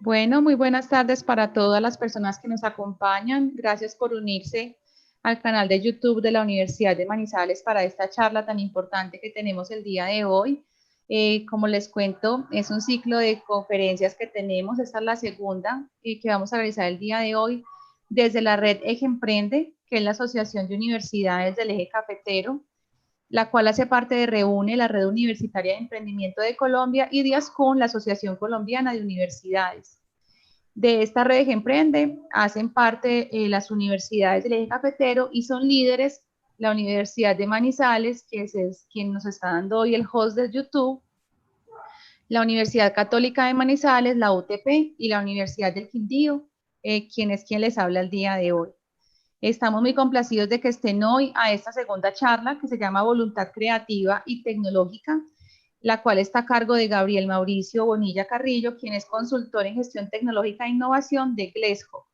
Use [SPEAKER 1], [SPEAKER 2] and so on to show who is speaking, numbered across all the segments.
[SPEAKER 1] Bueno, muy buenas tardes para todas las personas que nos acompañan. Gracias por unirse al canal de YouTube de la Universidad de Manizales para esta charla tan importante que tenemos el día de hoy. Como les cuento, es un ciclo de conferencias que tenemos. Esta es la segunda que vamos a realizar el día de hoy desde la red Eje Emprende, que es la Asociación de Universidades del Eje Cafetero, la cual hace parte de Reúne, la Red Universitaria de Emprendimiento de Colombia, y DIASCUN, la Asociación Colombiana de Universidades. De esta red que emprende hacen parte las universidades del eje cafetero y son líderes la Universidad de Manizales, que es quien nos está dando hoy el host de YouTube, la Universidad Católica de Manizales, la UTP y la Universidad del Quindío, quien les habla el día de hoy. Estamos muy complacidos de que estén hoy a esta segunda charla que se llama Voluntad Creativa y Tecnológica, la cual está a cargo de Gabriel Mauricio Bonilla Carrillo, quien es consultor en gestión tecnológica e innovación de Glesco.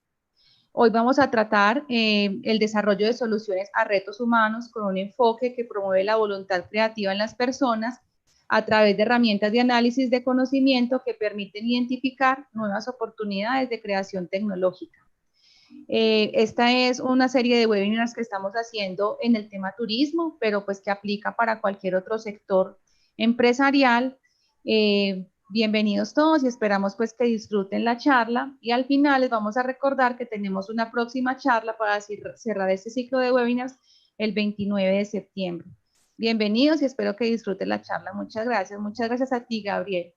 [SPEAKER 1] Hoy vamos a tratar el desarrollo de soluciones a retos humanos con un enfoque que promueve la voluntad creativa en las personas a través de herramientas de análisis de conocimiento que permiten identificar nuevas oportunidades de creación tecnológica. Esta es una serie de webinars que estamos haciendo en el tema turismo, pero pues que aplica para cualquier otro sector empresarial. Bienvenidos todos y esperamos pues que disfruten la charla, y al final les vamos a recordar que tenemos una próxima charla para cerrar este ciclo de webinars el 29 de septiembre. Bienvenidos y espero que disfruten la charla. Muchas gracias a ti, Gabriel.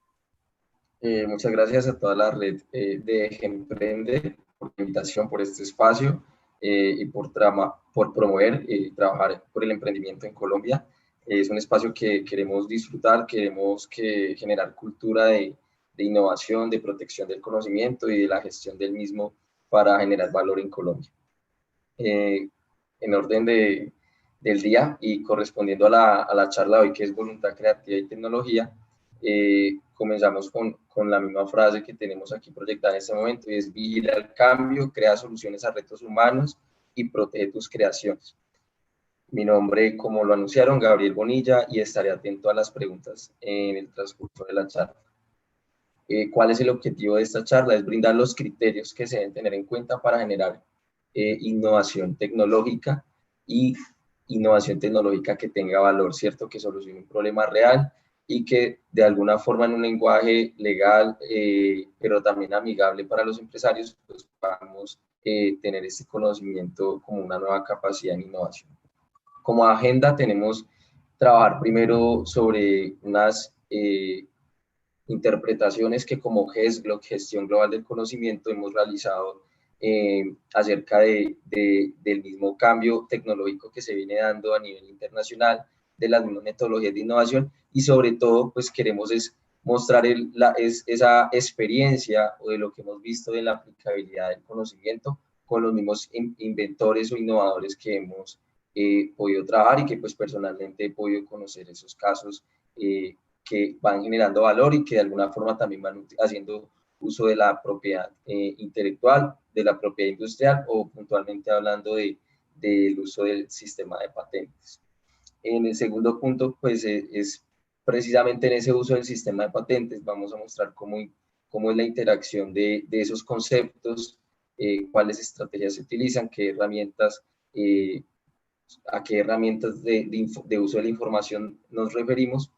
[SPEAKER 2] Muchas gracias a toda la red de Emprende por la invitación, por este espacio y por promover y trabajar por el emprendimiento en Colombia. Es un espacio que queremos disfrutar, queremos generar cultura de innovación, de protección del conocimiento y de la gestión del mismo para generar valor en Colombia. En orden del día y correspondiendo a la charla de hoy, que es voluntad creativa y tecnología, comenzamos con la misma frase que tenemos aquí proyectada en este momento, y es: vigila el cambio, crea soluciones a retos humanos y protege tus creaciones. Mi nombre, como lo anunciaron, Gabriel Bonilla, y estaré atento a las preguntas en el transcurso de la charla. ¿Cuál es el objetivo de esta charla? Es brindar los criterios que se deben tener en cuenta para generar innovación tecnológica y innovación tecnológica que tenga valor, ¿cierto? Que solucione un problema real y que de alguna forma en un lenguaje legal, pero también amigable para los empresarios, pues podamos tener este conocimiento como una nueva capacidad en innovación. Como agenda tenemos trabajar primero sobre unas interpretaciones que como GESGLOC, Gestión Global del Conocimiento, hemos realizado acerca del mismo cambio tecnológico que se viene dando a nivel internacional, de las mismas metodologías de innovación, y sobre todo pues queremos mostrar esa experiencia o de lo que hemos visto de la aplicabilidad del conocimiento con los mismos inventores o innovadores que hemos podido trabajar y que pues personalmente he podido conocer esos casos que van generando valor y que de alguna forma también van haciendo uso de la propiedad intelectual, de la propiedad industrial o puntualmente hablando del uso del sistema de patentes. En el segundo punto, pues es precisamente en ese uso del sistema de patentes, vamos a mostrar cómo es la interacción de esos conceptos, cuáles estrategias se utilizan, qué herramientas, a qué herramientas de uso de la información nos referimos.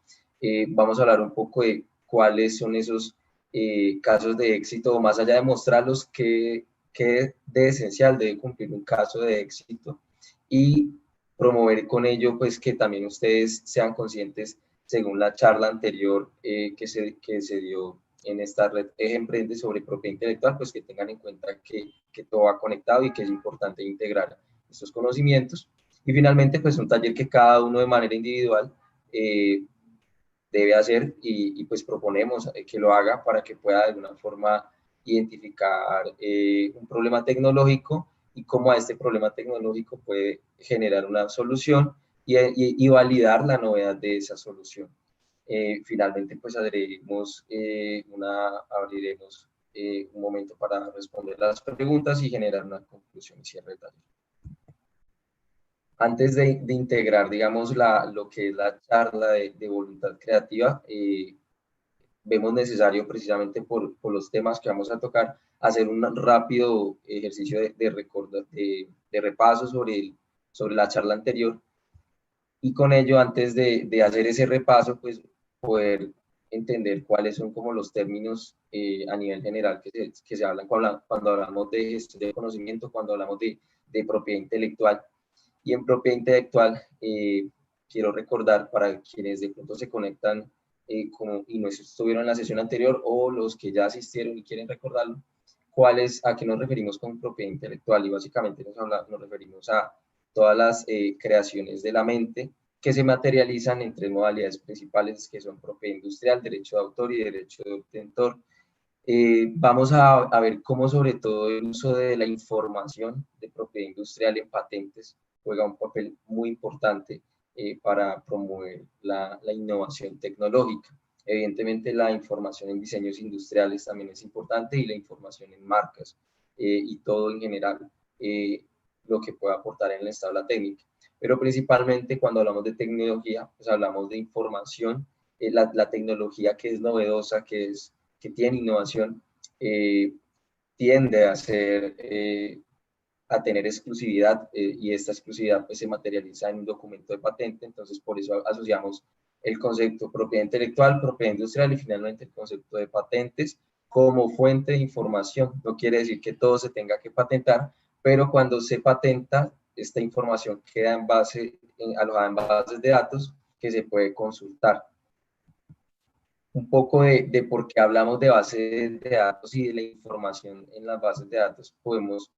[SPEAKER 2] Vamos a hablar un poco de cuáles son esos casos de éxito, o más allá de mostrarlos, qué de esencial debe cumplir un caso de éxito, y promover con ello pues que también ustedes sean conscientes, según la charla anterior que se dio en esta red Eje Emprende sobre propiedad intelectual, pues que tengan en cuenta que todo va conectado y que es importante integrar estos conocimientos. Y finalmente, pues un taller que cada uno de manera individual debe hacer y pues proponemos que lo haga para que pueda de alguna forma identificar un problema tecnológico y cómo a este problema tecnológico puede generar una solución y validar la novedad de esa solución. Finalmente, pues abriremos un momento para responder las preguntas y generar una conclusión y cierre de taller. Antes de integrar, digamos, lo que es la charla de voluntad creativa, vemos necesario precisamente por los temas que vamos a tocar, hacer un rápido ejercicio de repaso sobre la charla anterior, y con ello, antes de hacer ese repaso, pues poder entender cuáles son como los términos a nivel general que se hablan cuando hablamos de gestión de conocimiento, cuando hablamos de propiedad intelectual. Y en propiedad intelectual, quiero recordar para quienes de pronto se conectan y no estuvieron en la sesión anterior, o los que ya asistieron y quieren recordarlo, a qué nos referimos con propiedad intelectual. Y básicamente nos referimos a todas las creaciones de la mente que se materializan en tres modalidades principales, que son propiedad industrial, derecho de autor y derecho de obtentor. Vamos a ver cómo sobre todo el uso de la información de propiedad industrial en patentes juega un papel muy importante para promover la innovación tecnológica. Evidentemente la información en diseños industriales también es importante, y la información en marcas y todo en general, lo que puede aportar en el estado de la técnica. Pero principalmente cuando hablamos de tecnología, pues hablamos de información, la tecnología que es novedosa, que tiene innovación, tiende a tener exclusividad, y esta exclusividad pues se materializa en un documento de patente. Entonces por eso asociamos el concepto propiedad intelectual, propiedad industrial y finalmente el concepto de patentes como fuente de información. No quiere decir que todo se tenga que patentar, pero cuando se patenta, esta información queda alojada en bases de datos que se puede consultar. Un poco de por qué hablamos de bases de datos y de la información en las bases de datos, podemos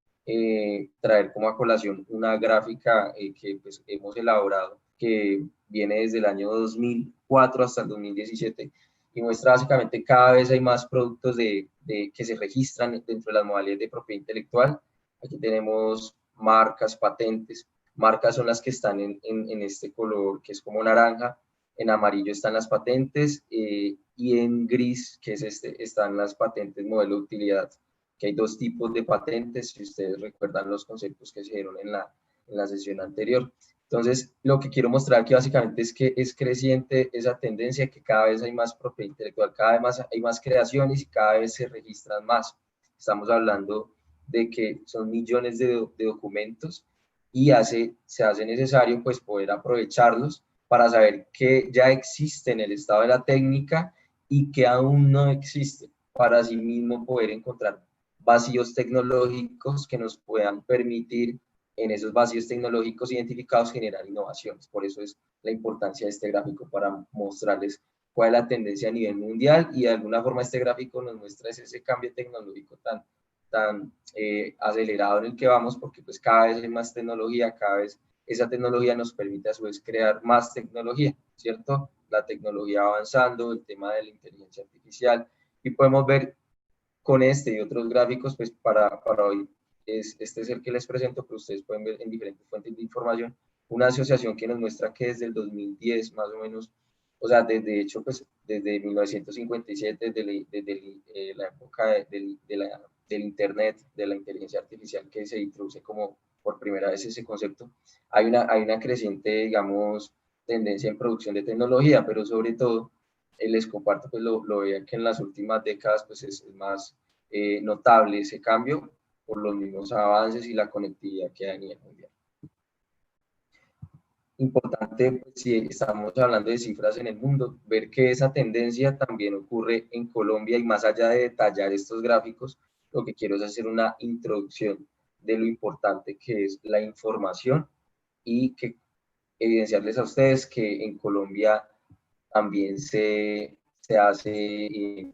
[SPEAKER 2] traer como a colación una gráfica que pues, hemos elaborado, que viene desde el año 2004 hasta el 2017, y muestra básicamente cada vez hay más productos que se registran dentro de las modalidades de propiedad intelectual. Aquí tenemos marcas, patentes. Marcas son las que están en este color que es como naranja. En amarillo están las patentes, y en gris, que es están las patentes modelo de utilidad, que hay dos tipos de patentes, si ustedes recuerdan los conceptos que se dieron en la sesión anterior. Entonces, lo que quiero mostrar aquí básicamente es que es creciente esa tendencia, que cada vez hay más propiedad intelectual, cada vez hay más creaciones y cada vez se registran más. Estamos hablando de que son millones de documentos, y se hace necesario pues poder aprovecharlos para saber qué ya existe en el estado de la técnica y qué aún no existe, para así mismo poder encontrar vacíos tecnológicos que nos puedan permitir, en esos vacíos tecnológicos identificados, generar innovaciones. Por eso es la importancia de este gráfico, para mostrarles cuál es la tendencia a nivel mundial, y de alguna forma este gráfico nos muestra ese cambio tecnológico tan acelerado en el que vamos, porque pues cada vez hay más tecnología, cada vez esa tecnología nos permite a su vez crear más tecnología, ¿cierto? La tecnología avanzando, el tema de la inteligencia artificial, y podemos ver con este y otros gráficos, pues para hoy, este es el que les presento, pero ustedes pueden ver en diferentes fuentes de información, una asociación que nos muestra que desde el 2010 más o menos, o sea, desde hecho, pues desde 1957, desde la época del Internet, de la inteligencia artificial, que se introduce como por primera vez ese concepto, hay una creciente, digamos, tendencia en producción de tecnología, pero sobre todo, les comparto, pues lo veía que en las últimas décadas pues es más notable ese cambio por los mismos avances y la conectividad que hay a nivel mundial. Importante, pues, si estamos hablando de cifras en el mundo, ver que esa tendencia también ocurre en Colombia, y más allá de detallar estos gráficos, lo que quiero es hacer una introducción de lo importante que es la información, y que evidenciarles a ustedes que en Colombia también se hace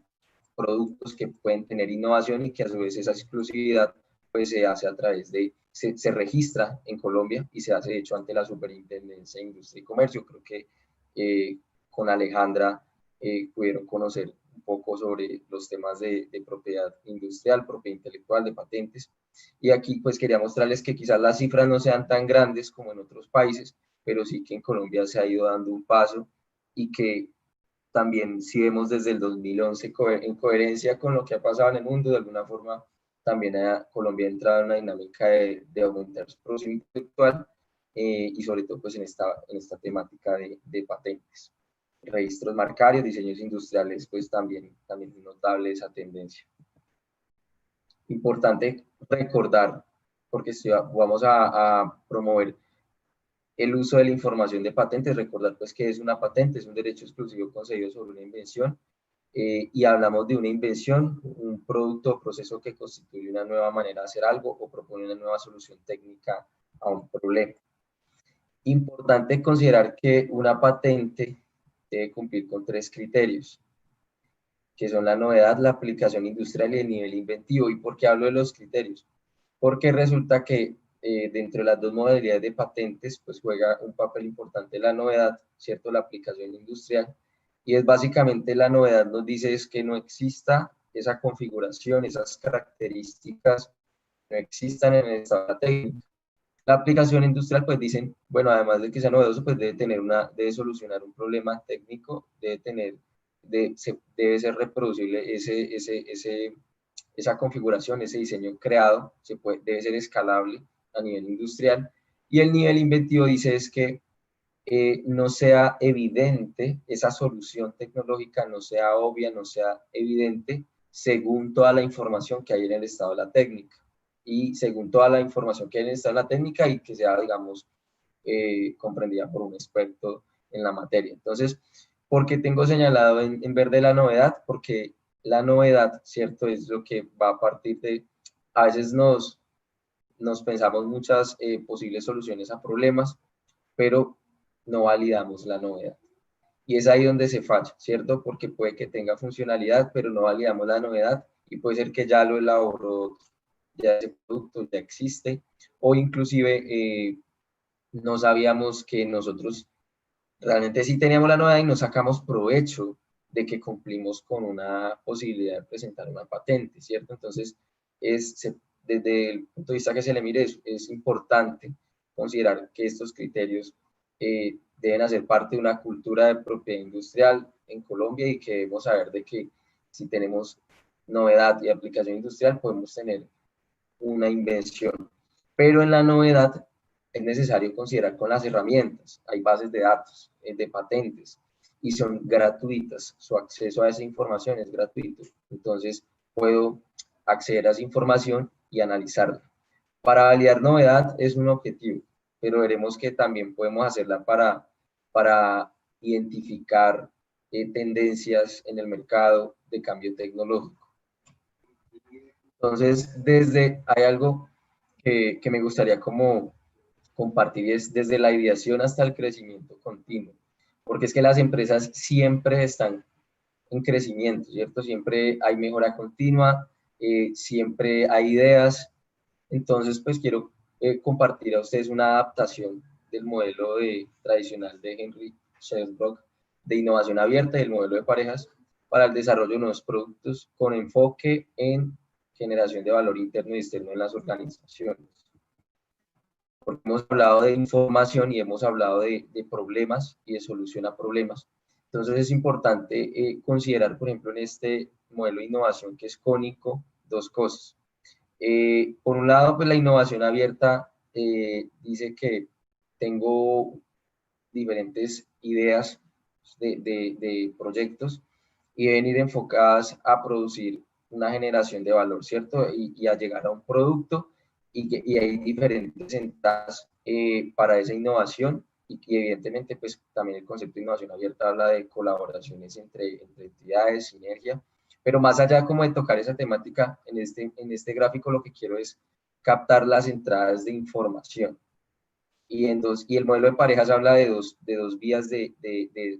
[SPEAKER 2] productos que pueden tener innovación, y que a su vez esa exclusividad pues se hace a través se registra en Colombia y se hace de hecho ante la Superintendencia de Industria y Comercio. Creo que con Alejandra pudieron conocer un poco sobre los temas de propiedad industrial, propiedad intelectual, de patentes. Y aquí pues quería mostrarles que quizás las cifras no sean tan grandes como en otros países, pero sí que en Colombia se ha ido dando un paso, y que también, si vemos desde el 2011, en coherencia con lo que ha pasado en el mundo, de alguna forma también Colombia ha entrado en una dinámica de aumentar su producción intelectual, y sobre todo pues en esta temática de patentes. registros marcarios, diseños industriales, pues también es notable esa tendencia. Importante recordar, porque vamos a promover el uso de la información de patentes, recordar pues que es una patente, es un derecho exclusivo concedido sobre una invención, y hablamos de una invención, un producto o proceso que constituye una nueva manera de hacer algo o propone una nueva solución técnica a un problema. Importante considerar que una patente debe cumplir con 3 criterios, que son la novedad, la aplicación industrial y el nivel inventivo. ¿Y por qué hablo de los criterios? Porque resulta que dentro de las 2 modalidades de patentes, pues juega un papel importante la novedad, ¿cierto? La aplicación industrial. Y es básicamente la novedad nos dice es que no exista esa configuración, esas características, no existan en el estado técnico. La aplicación industrial, pues dicen, bueno, además de que sea novedoso, pues debe solucionar un problema técnico, debe ser reproducible esa configuración, ese diseño creado, debe ser escalable a nivel industrial. Y el nivel inventivo dice es que no sea evidente, esa solución tecnológica no sea obvia, no sea evidente, según toda la información que hay en el estado de la técnica. Y según toda la información que hay en el estado de la técnica y que sea, digamos, comprendida por un experto en la materia. Entonces, ¿por qué tengo señalado en verde la novedad? Porque la novedad, ¿cierto? Es lo que va a partir de, a veces nos pensamos muchas posibles soluciones a problemas, pero no validamos la novedad. Y es ahí donde se falla, ¿cierto? Porque puede que tenga funcionalidad, pero no validamos la novedad y puede ser que ya lo elaboró, ya ese producto ya existe, o inclusive no sabíamos que nosotros realmente sí teníamos la novedad y no sacamos provecho de que cumplimos con una posibilidad de presentar una patente, ¿cierto? Entonces, desde el punto de vista que se le mire, es importante considerar que estos criterios deben hacer parte de una cultura de propiedad industrial en Colombia y que debemos saber de que si tenemos novedad y aplicación industrial podemos tener una invención. Pero en la novedad es necesario considerar con las herramientas. Hay bases de datos, de patentes, y son gratuitas. Su acceso a esa información es gratuito. Entonces, puedo acceder a esa información y analizarla. Para validar novedad es un objetivo, pero veremos que también podemos hacerla para identificar tendencias en el mercado de cambio tecnológico. Entonces, hay algo que me gustaría como compartir, y es desde la ideación hasta el crecimiento continuo, porque es que las empresas siempre están en crecimiento, ¿cierto? Siempre hay mejora continua, siempre hay ideas. Entonces, pues quiero compartir a ustedes una adaptación del modelo tradicional de Henry Shellbrook de innovación abierta y el modelo de parejas para el desarrollo de nuevos productos con enfoque en generación de valor interno y externo en las organizaciones. Porque hemos hablado de información y hemos hablado de problemas y de solución a problemas. Entonces es importante considerar, por ejemplo, en este modelo de innovación que es cónico, 2 cosas. Por un lado, pues la innovación abierta dice que tengo diferentes ideas de proyectos y deben ir enfocadas a producir una generación de valor, ¿cierto? Y a llegar a un producto y hay diferentes entradas para esa innovación y evidentemente pues también el concepto de innovación abierta habla de colaboraciones entre entidades, sinergia, pero más allá como de tocar esa temática, en este gráfico lo que quiero es captar las entradas de información. Y el modelo de parejas habla de dos vías de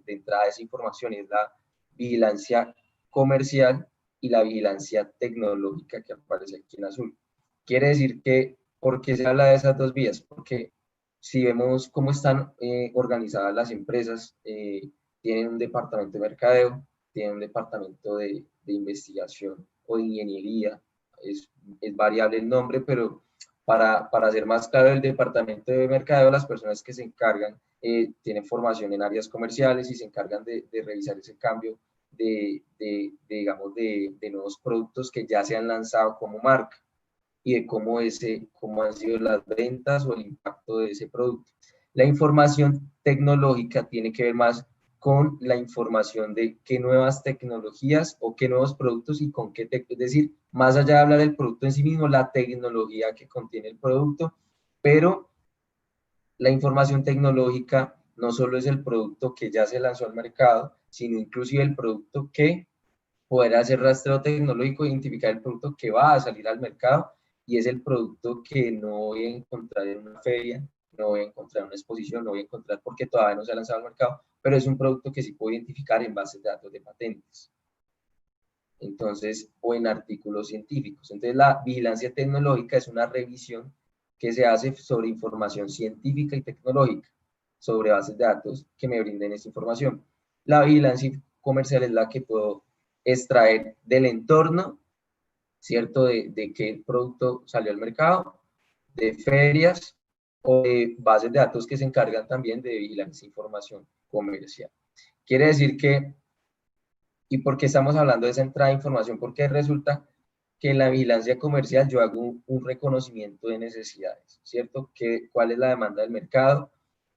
[SPEAKER 2] entrada de esa información, es la vigilancia comercial y la vigilancia tecnológica que aparece aquí en azul. Quiere decir que, ¿por qué se habla de esas 2 vías? Porque si vemos cómo están organizadas las empresas, tienen un departamento de mercadeo, tienen un departamento de investigación o de ingeniería, es variable el nombre, pero para hacer más claro el departamento de mercadeo, las personas que se encargan tienen formación en áreas comerciales y se encargan de revisar ese cambio digamos, de nuevos productos que ya se han lanzado como marca y de cómo han sido las ventas o el impacto de ese producto. La información tecnológica tiene que ver más con la información de qué nuevas tecnologías o qué nuevos productos y con qué, es decir, más allá de hablar del producto en sí mismo, la tecnología que contiene el producto, pero la información tecnológica no solo es el producto que ya se lanzó al mercado, sino inclusive el producto que poder hacer rastreo tecnológico, identificar el producto que va a salir al mercado y es el producto que no voy a encontrar en una feria, no voy a encontrar en una exposición, no voy a encontrar porque todavía no se ha lanzado al mercado, pero es un producto que sí puedo identificar en bases de datos de patentes. Entonces, o en artículos científicos. Entonces, la vigilancia tecnológica es una revisión que se hace sobre información científica y tecnológica, sobre bases de datos que me brinden esa información. La vigilancia comercial es la que puedo extraer del entorno, ¿cierto? De qué producto salió al mercado, de ferias o de bases de datos que se encargan también de vigilar esa información comercial. Quiere decir que, ¿y por qué estamos hablando de esa entrada de información? Porque resulta que en la vigilancia comercial yo hago un reconocimiento de necesidades, ¿cierto? ¿Cuál es la demanda del mercado?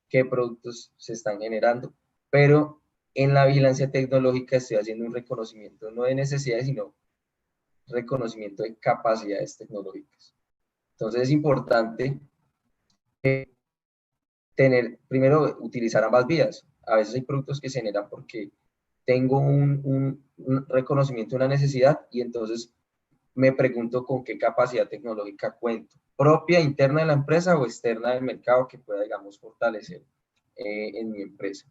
[SPEAKER 2] ¿Qué productos se están generando? Pero en la vigilancia tecnológica estoy haciendo un reconocimiento no de necesidades, sino reconocimiento de capacidades tecnológicas. Entonces es importante primero, utilizar ambas vías. A veces hay productos que se generan porque tengo un reconocimiento de una necesidad y entonces me pregunto con qué capacidad tecnológica cuento, propia, interna de la empresa o externa del mercado que pueda, digamos, fortalecer en mi empresa.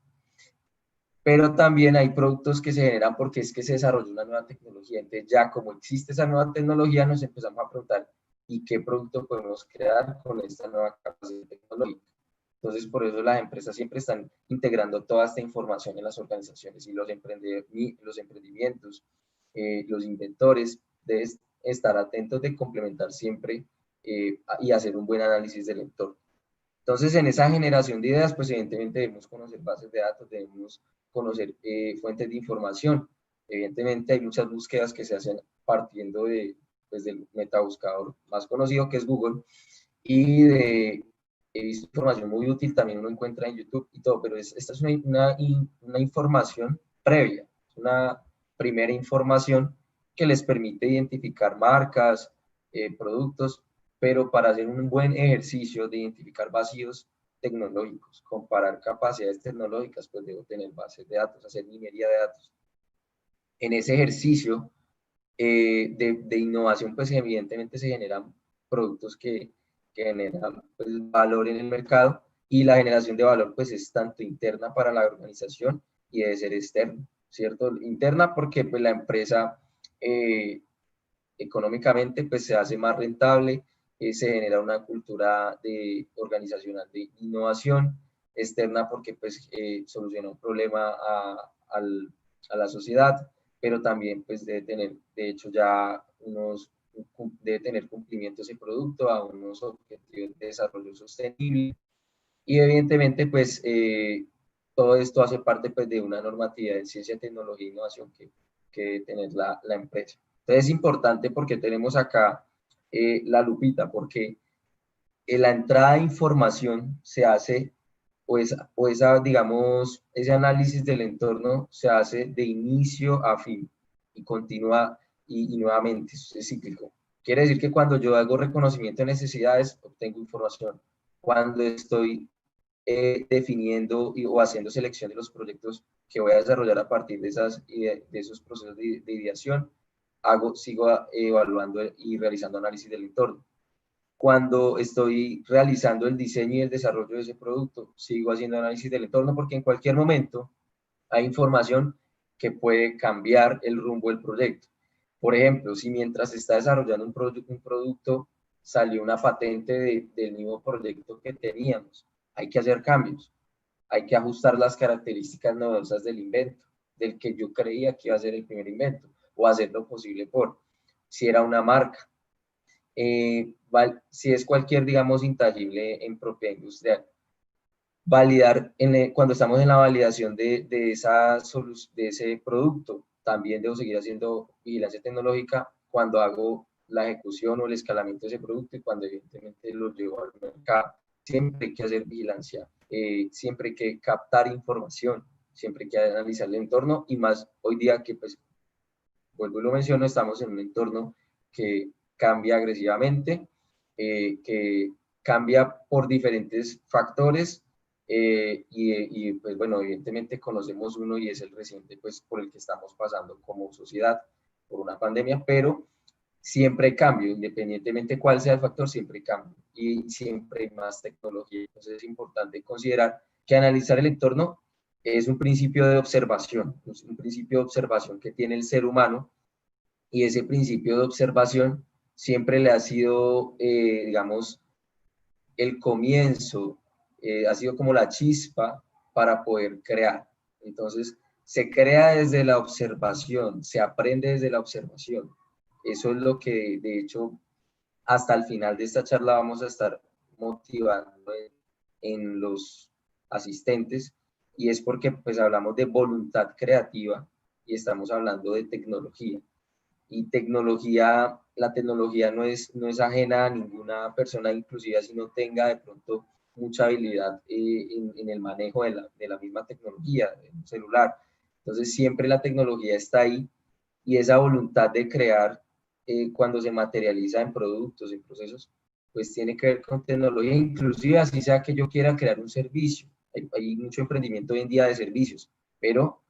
[SPEAKER 2] Pero también hay productos que se generan porque es que se desarrolló una nueva tecnología. Entonces ya como existe esa nueva tecnología, nos empezamos a preguntar, ¿y qué producto podemos crear con esta nueva capacidad tecnológica? Entonces, por eso las empresas siempre están integrando toda esta información en las organizaciones y los emprendimientos, los inventores deben estar atentos de complementar siempre y hacer un buen análisis del entorno. Entonces, en esa generación de ideas, pues evidentemente debemos conocer bases de datos, debemos conocer fuentes de información. Evidentemente hay muchas búsquedas que se hacen partiendo pues, del metabuscador más conocido que es Google y he visto información muy útil, también uno encuentra en YouTube y todo, pero esta es una información previa, una primera información que les permite identificar marcas, productos, pero para hacer un buen ejercicio de identificar vacíos tecnológicos, comparar capacidades tecnológicas, pues debo tener bases de datos, hacer minería de datos. En ese ejercicio de innovación, pues evidentemente se generan productos que generan pues, valor en el mercado y la generación de valor pues es tanto interna para la organización y debe ser externa, ¿cierto? Interna porque pues la empresa económicamente pues se hace más rentable, se genera una cultura organizacional de innovación, externa porque pues soluciona un problema a la sociedad, pero también pues debe tener, de hecho ya debe tener cumplimiento ese producto a unos objetivos de desarrollo sostenible y evidentemente pues todo esto hace parte pues de una normatividad de ciencia, tecnología e innovación que debe tener la empresa. Entonces es importante porque tenemos acá la lupita, porque la entrada de información se hace, digamos, ese análisis del entorno se hace de inicio a fin y continúa y nuevamente, es cíclico. Quiere decir que cuando yo hago reconocimiento de necesidades, obtengo información. Cuando estoy definiendo o haciendo selección de los proyectos que voy a desarrollar a partir de esos procesos de ideación, sigo evaluando y realizando análisis del entorno. Cuando estoy realizando el diseño y el desarrollo de ese producto, sigo haciendo análisis del entorno porque en cualquier momento hay información que puede cambiar el rumbo del proyecto. Por ejemplo, si mientras se está desarrollando un producto salió una patente del mismo proyecto que teníamos, hay que hacer cambios, hay que ajustar las características novedosas del invento, del que yo creía que iba a ser el primer invento, o hacer lo posible si era una marca, si es cualquier, digamos, intangible en propiedad industrial. Validar, cuando estamos en la validación de ese producto, también debo seguir haciendo vigilancia tecnológica cuando hago la ejecución o el escalamiento de ese producto y cuando evidentemente lo llevo al mercado. Siempre hay que hacer vigilancia, siempre hay que captar información, siempre hay que analizar el entorno, y más hoy día que, pues, vuelvo y lo menciono, estamos en un entorno que cambia agresivamente, que cambia por diferentes factores, pues bueno, evidentemente conocemos uno y es el reciente, pues por el que estamos pasando como sociedad, por una pandemia, pero siempre hay cambio, independientemente cuál sea el factor, siempre hay cambio y siempre hay más tecnología. Entonces es importante considerar que analizar el entorno es un principio de observación, es un principio de observación que tiene el ser humano, y ese principio de observación siempre le ha sido, digamos, el comienzo, ha sido como la chispa para poder crear. Entonces, se crea desde la observación, se aprende desde la observación. Eso es lo que, de hecho, hasta el final de esta charla vamos a estar motivando en los asistentes, y es porque pues hablamos de voluntad creativa y estamos hablando de tecnología. Y tecnología, la tecnología no es ajena a ninguna persona, inclusive si no tenga de pronto mucha habilidad en el manejo de la misma tecnología, en celular. Entonces siempre la tecnología está ahí, y esa voluntad de crear, cuando se materializa en productos, en procesos, pues tiene que ver con tecnología, inclusive así sea que yo quiera crear un servicio. Hay mucho emprendimiento hoy en día de servicios, pero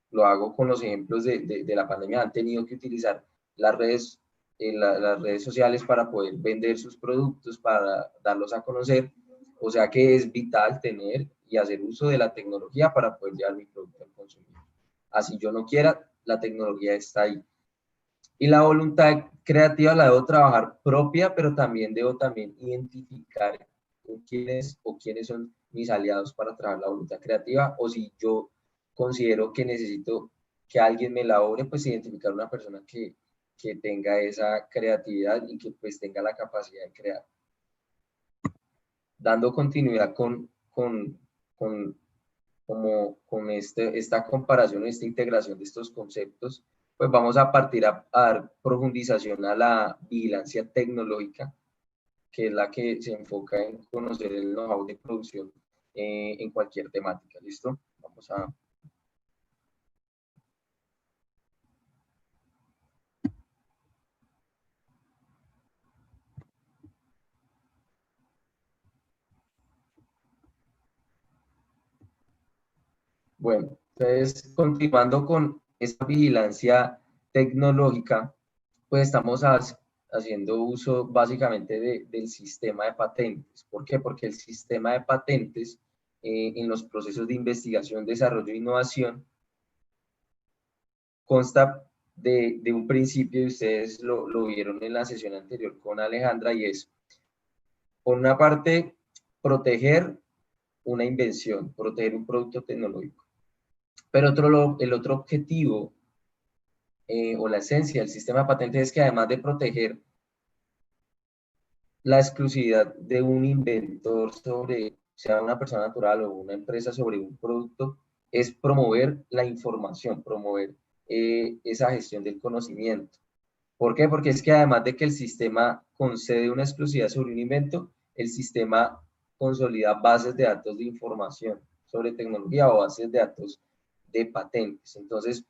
[SPEAKER 2] lo hago con los ejemplos de la pandemia. Han tenido que utilizar las redes, las redes sociales para poder vender sus productos, para darlos a conocer. O sea que es vital tener y hacer uso de la tecnología para poder llevar mi producto al consumidor. Así yo no quiera, la tecnología está ahí. Y la voluntad creativa la debo trabajar propia, pero también debo identificar con quiénes o quiénes son mis aliados para trabajar la voluntad creativa, o si yo considero que necesito que alguien me elabore, pues identificar una persona que tenga esa creatividad y que pues tenga la capacidad de crear. Dando continuidad con esta comparación, esta integración de estos conceptos, pues vamos a partir a dar profundización a la vigilancia tecnológica, que es la que se enfoca en conocer el know-how de producción en cualquier temática. ¿Listo? Vamos a... Bueno, entonces, continuando con esta vigilancia tecnológica, pues estamos haciendo uso básicamente del sistema de patentes. ¿Por qué? Porque el sistema de patentes, en los procesos de investigación, desarrollo e innovación, consta de un principio, y ustedes lo vieron en la sesión anterior con Alejandra, y es, por una parte, proteger una invención, proteger un producto tecnológico. Pero el otro objetivo, o la esencia del sistema de patentes, es que además de proteger la exclusividad de un inventor sobre, sea una persona natural o una empresa, sobre un producto, es promover la información, promover esa gestión del conocimiento. ¿Por qué? Porque es que además de que el sistema concede una exclusividad sobre un invento, el sistema consolida bases de datos de información sobre tecnología o bases de datos de patentes. Entonces,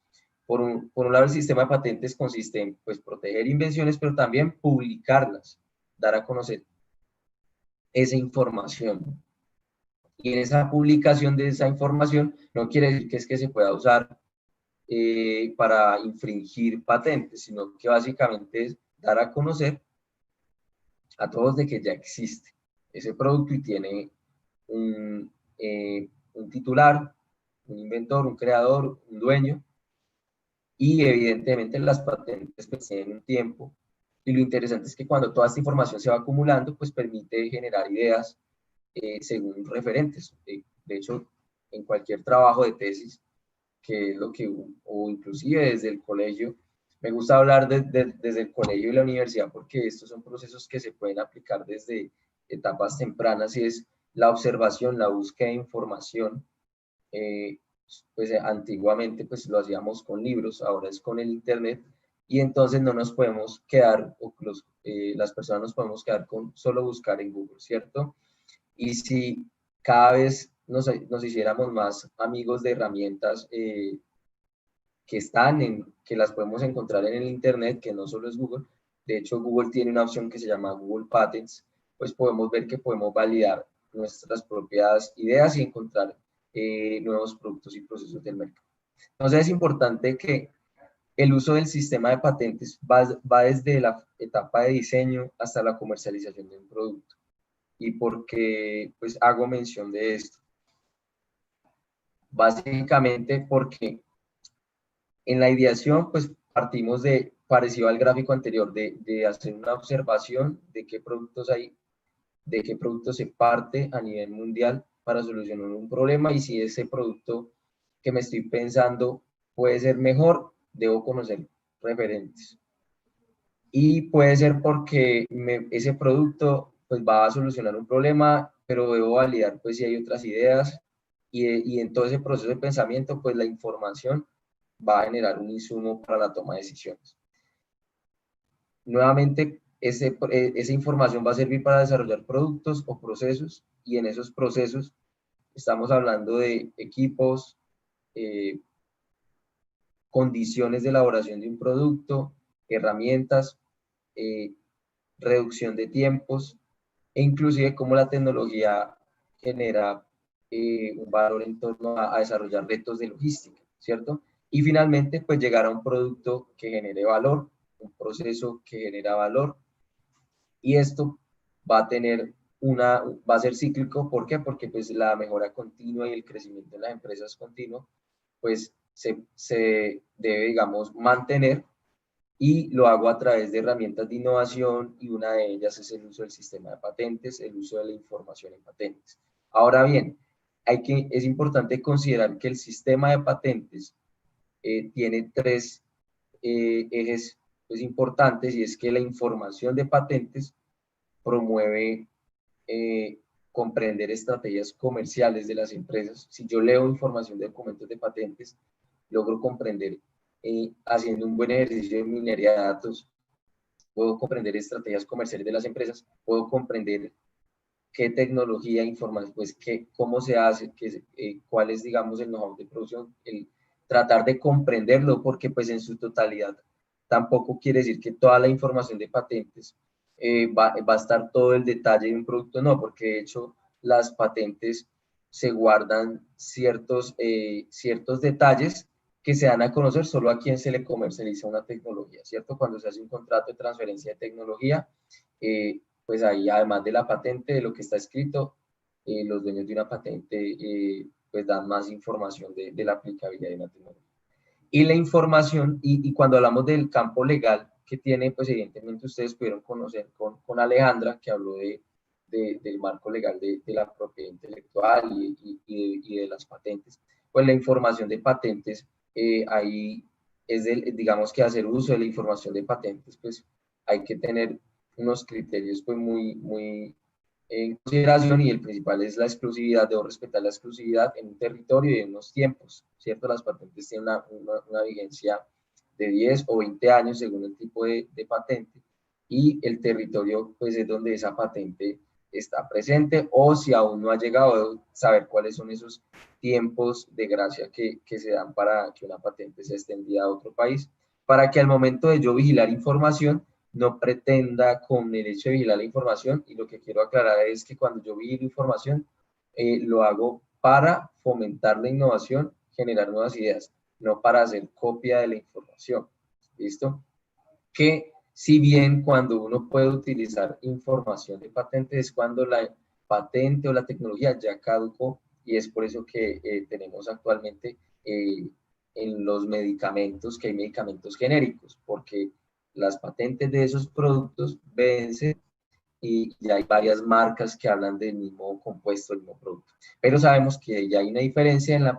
[SPEAKER 2] por un lado, el sistema de patentes consiste en, pues, proteger invenciones, pero también publicarlas, dar a conocer esa información. Y en esa publicación de esa información no quiere decir que es que se pueda usar para infringir patentes, sino que básicamente es dar a conocer a todos de que ya existe ese producto y tiene un titular, un inventor, un creador, un dueño, y evidentemente las patentes pues tienen un tiempo, y lo interesante es que cuando toda esta información se va acumulando, pues permite generar ideas según referentes. De hecho, en cualquier trabajo de tesis, que es lo que, o inclusive desde el colegio, me gusta hablar desde el colegio y la universidad, porque estos son procesos que se pueden aplicar desde etapas tempranas, y es la observación, la búsqueda de información. Pues antiguamente pues lo hacíamos con libros, ahora es con el internet, y entonces no nos podemos quedar, o las personas nos podemos quedar con solo buscar en Google, ¿cierto? Y si cada vez nos hiciéramos más amigos de herramientas que las podemos encontrar en el Internet, que no solo es Google. De hecho, Google tiene una opción que se llama Google Patents, pues podemos ver que podemos validar nuestras propias ideas y encontrar nuevos productos y procesos del mercado. Entonces es importante que el uso del sistema de patentes va desde la etapa de diseño hasta la comercialización de un producto. ¿Y por qué pues, hago mención de esto? Básicamente porque en la ideación, pues partimos de, parecido al gráfico anterior, de hacer una observación de qué productos hay, de qué producto se parte a nivel mundial para solucionar un problema y si ese producto que me estoy pensando puede ser mejor, debo conocer referentes. Y puede ser porque ese producto pues va a solucionar un problema, pero debo validar pues si hay otras ideas y en todo ese proceso de pensamiento pues la información va a generar un insumo para la toma de decisiones. Nuevamente, esa información va a servir para desarrollar productos o procesos y en esos procesos estamos hablando de equipos, condiciones de elaboración de un producto, herramientas, eh, reducción de tiempos e inclusive cómo la tecnología genera un valor en torno a desarrollar retos de logística, ¿cierto? Y finalmente, pues llegar a un producto que genere valor, un proceso que genera valor y esto va a tener va a ser cíclico. ¿Por qué? Porque pues la mejora continua y el crecimiento de las empresas continuo, pues se debe, digamos, mantener y lo hago a través de herramientas de innovación y una de ellas es el uso del sistema de patentes, el uso de la información en patentes. Ahora bien, es importante considerar que el sistema de patentes tiene tres ejes pues, importantes y es que la información de patentes promueve comprender estrategias comerciales de las empresas. Si yo leo información de documentos de patentes, logro comprender, haciendo un buen ejercicio de minería de datos, puedo comprender estrategias comerciales de las empresas, puedo comprender qué tecnología, información, pues cómo se hace, cuál es, digamos, el know-how de producción, el tratar de comprenderlo, porque pues en su totalidad tampoco quiere decir que toda la información de patentes va a estar todo el detalle de un producto, no, porque de hecho las patentes se guardan ciertos detalles que se dan a conocer solo a quien se le comercializa una tecnología, ¿cierto? Cuando se hace un contrato de transferencia de tecnología, pues ahí además de la patente, de lo que está escrito, los dueños de una patente pues dan más información de la aplicabilidad de una tecnología. Y la información, y cuando hablamos del campo legal que tiene, pues evidentemente ustedes pudieron conocer con Alejandra, que habló del marco legal de la propiedad intelectual y de las patentes, pues la información de patentes, ahí digamos que hacer uso de la información de patentes, pues hay que tener unos criterios pues muy en consideración y el principal es la exclusividad. Debo respetar la exclusividad en un territorio y en unos tiempos, ¿cierto? Las patentes tienen una vigencia de 10 o 20 años según el tipo de patente y el territorio pues es donde esa patente está presente o si aún no ha llegado, debo saber cuáles son esos tiempos de gracia que se dan para que una patente sea extendida a otro país, para que al momento de yo vigilar información no pretenda con el hecho de vigilar la información, y lo que quiero aclarar es que cuando yo vigilo información, lo hago para fomentar la innovación, generar nuevas ideas, no para hacer copia de la información. ¿Listo? Que si bien cuando uno puede utilizar información de patente es cuando la patente o la tecnología ya caducó y es por eso que tenemos actualmente en los medicamentos, que hay medicamentos genéricos, porque las patentes de esos productos vencen y ya hay varias marcas que hablan del mismo compuesto, del mismo producto. Pero sabemos que ya hay una diferencia en la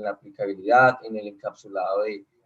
[SPEAKER 2] aplicabilidad, en el encapsulado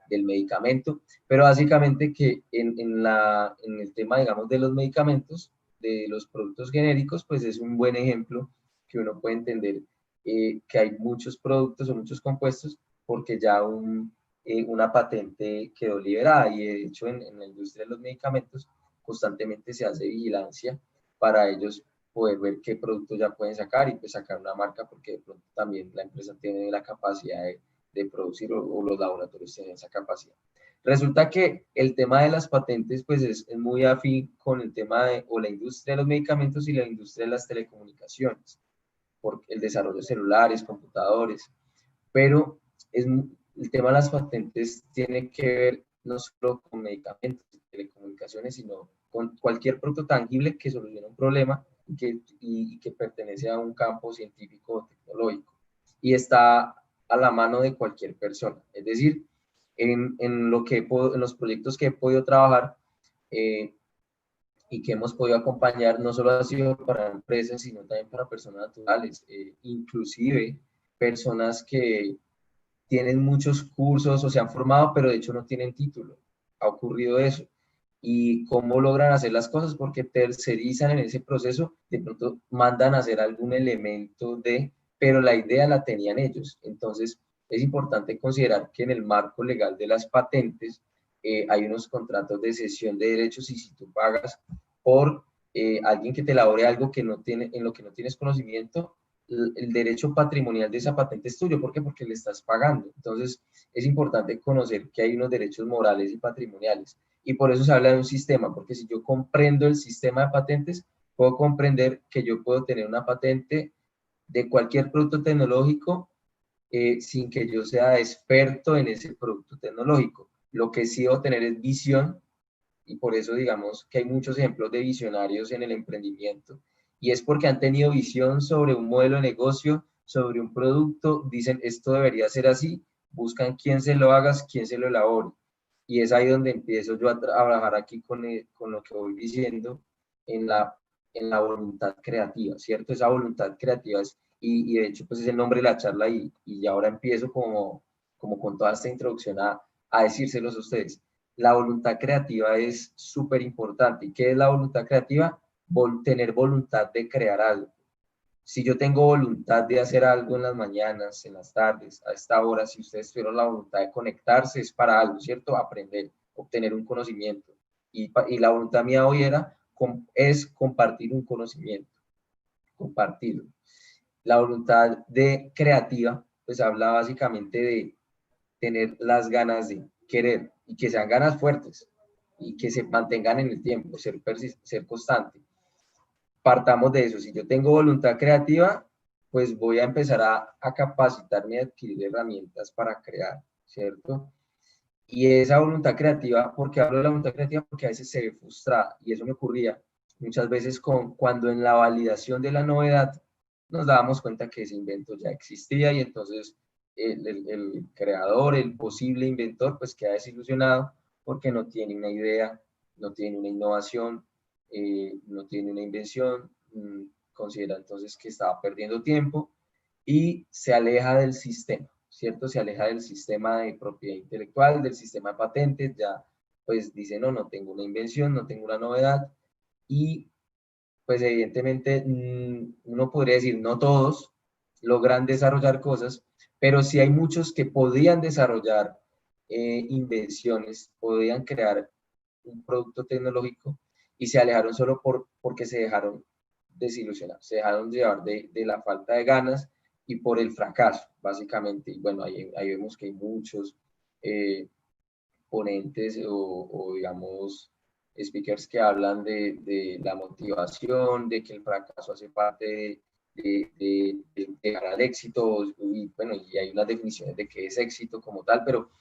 [SPEAKER 2] del medicamento, pero básicamente que en el tema, digamos, de los medicamentos, de los productos genéricos, pues es un buen ejemplo que uno puede entender que hay muchos productos o muchos compuestos porque ya una patente quedó liberada y de hecho en la industria de los medicamentos constantemente se hace vigilancia para ellos poder ver qué productos ya pueden sacar y pues sacar una marca, porque de pronto también la empresa tiene la capacidad de producir o los laboratorios tienen esa capacidad. Resulta que el tema de las patentes pues es muy afín con el tema de o la industria de los medicamentos y la industria de las telecomunicaciones, por el desarrollo de celulares, computadores, pero el tema de las patentes tiene que ver no solo con medicamentos y telecomunicaciones, sino con cualquier producto tangible que solucione un problema y que pertenece a un campo científico o tecnológico. Y está a la mano de cualquier persona. Es decir, en los proyectos que he podido trabajar y que hemos podido acompañar, no solo ha sido para empresas, sino también para personas naturales, inclusive personas que tienen muchos cursos o se han formado, pero de hecho no tienen título. Ha ocurrido eso. ¿Y cómo logran hacer las cosas? Porque tercerizan en ese proceso, de pronto mandan a hacer algún elemento pero la idea la tenían ellos. Entonces, es importante considerar que en el marco legal de las patentes hay unos contratos de cesión de derechos y si tú pagas por alguien que te elabore algo que no tiene, en lo que no tienes conocimiento, el derecho patrimonial de esa patente es tuyo. ¿Por qué? Porque le estás pagando. Entonces, es importante conocer que hay unos derechos morales y patrimoniales. Y por eso se habla de un sistema, porque si yo comprendo el sistema de patentes, puedo comprender que yo puedo tener una patente de cualquier producto tecnológico sin que yo sea experto en ese producto tecnológico. Lo que sí debo tener es visión, y por eso digamos que hay muchos ejemplos de visionarios en el emprendimiento, y es porque han tenido visión sobre un modelo de negocio, sobre un producto, dicen esto debería ser así, buscan quién se lo haga, quién se lo elabore. Y es ahí donde empiezo yo a trabajar aquí con lo que voy diciendo en la voluntad creativa, ¿cierto? Esa voluntad creativa es, y de hecho pues es el nombre de la charla y ahora empiezo como con toda esta introducción a decírselos a ustedes. La voluntad creativa es súper importante. ¿Y qué es la voluntad creativa? Tener voluntad de crear algo. Si yo tengo voluntad de hacer algo en las mañanas, en las tardes, a esta hora, si ustedes tuvieron la voluntad de conectarse, es para algo, ¿cierto? Aprender, obtener un conocimiento. Y la voluntad mía hoy es compartir un conocimiento, compartirlo. La voluntad de creativa, pues habla básicamente de tener las ganas de querer y que sean ganas fuertes y que se mantengan en el tiempo, ser constante. Partamos de eso. Si yo tengo voluntad creativa, pues voy a empezar a capacitarme y adquirir herramientas para crear, ¿cierto? Y esa voluntad creativa, ¿por qué hablo de la voluntad creativa? Porque a veces se ve frustrada, y eso me ocurría muchas veces cuando en la validación de la novedad nos dábamos cuenta que ese invento ya existía y entonces el creador, el posible inventor, pues queda desilusionado porque no tiene una idea, no tiene una innovación, no tiene una invención, considera entonces que estaba perdiendo tiempo y se aleja del sistema, ¿cierto? Se aleja del sistema de propiedad intelectual, del sistema de patentes, ya pues dice, no, no tengo una invención, no tengo una novedad y pues evidentemente uno podría decir, no todos logran desarrollar cosas, pero sí hay muchos que podían desarrollar invenciones, podían crear un producto tecnológico y se alejaron solo porque se dejaron desilusionar, se dejaron llevar de la falta de ganas y por el fracaso, básicamente. Y bueno, ahí vemos que hay muchos ponentes o digamos, speakers que hablan de la motivación, de que el fracaso hace parte de llegar al éxito, y bueno, y hay unas definiciones de qué es éxito como tal, pero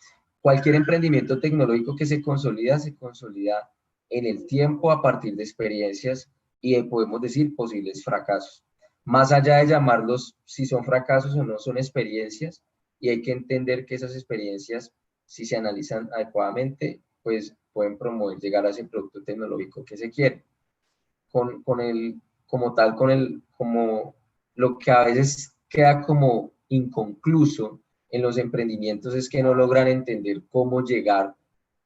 [SPEAKER 2] cualquier emprendimiento tecnológico que se consolida en el tiempo a partir de experiencias y podemos decir posibles fracasos. Más allá de llamarlos si son fracasos o no, son experiencias y hay que entender que esas experiencias, si se analizan adecuadamente, pues pueden promover llegar a ese producto tecnológico que se quiere. Como lo que a veces queda como inconcluso en los emprendimientos es que no logran entender cómo llegar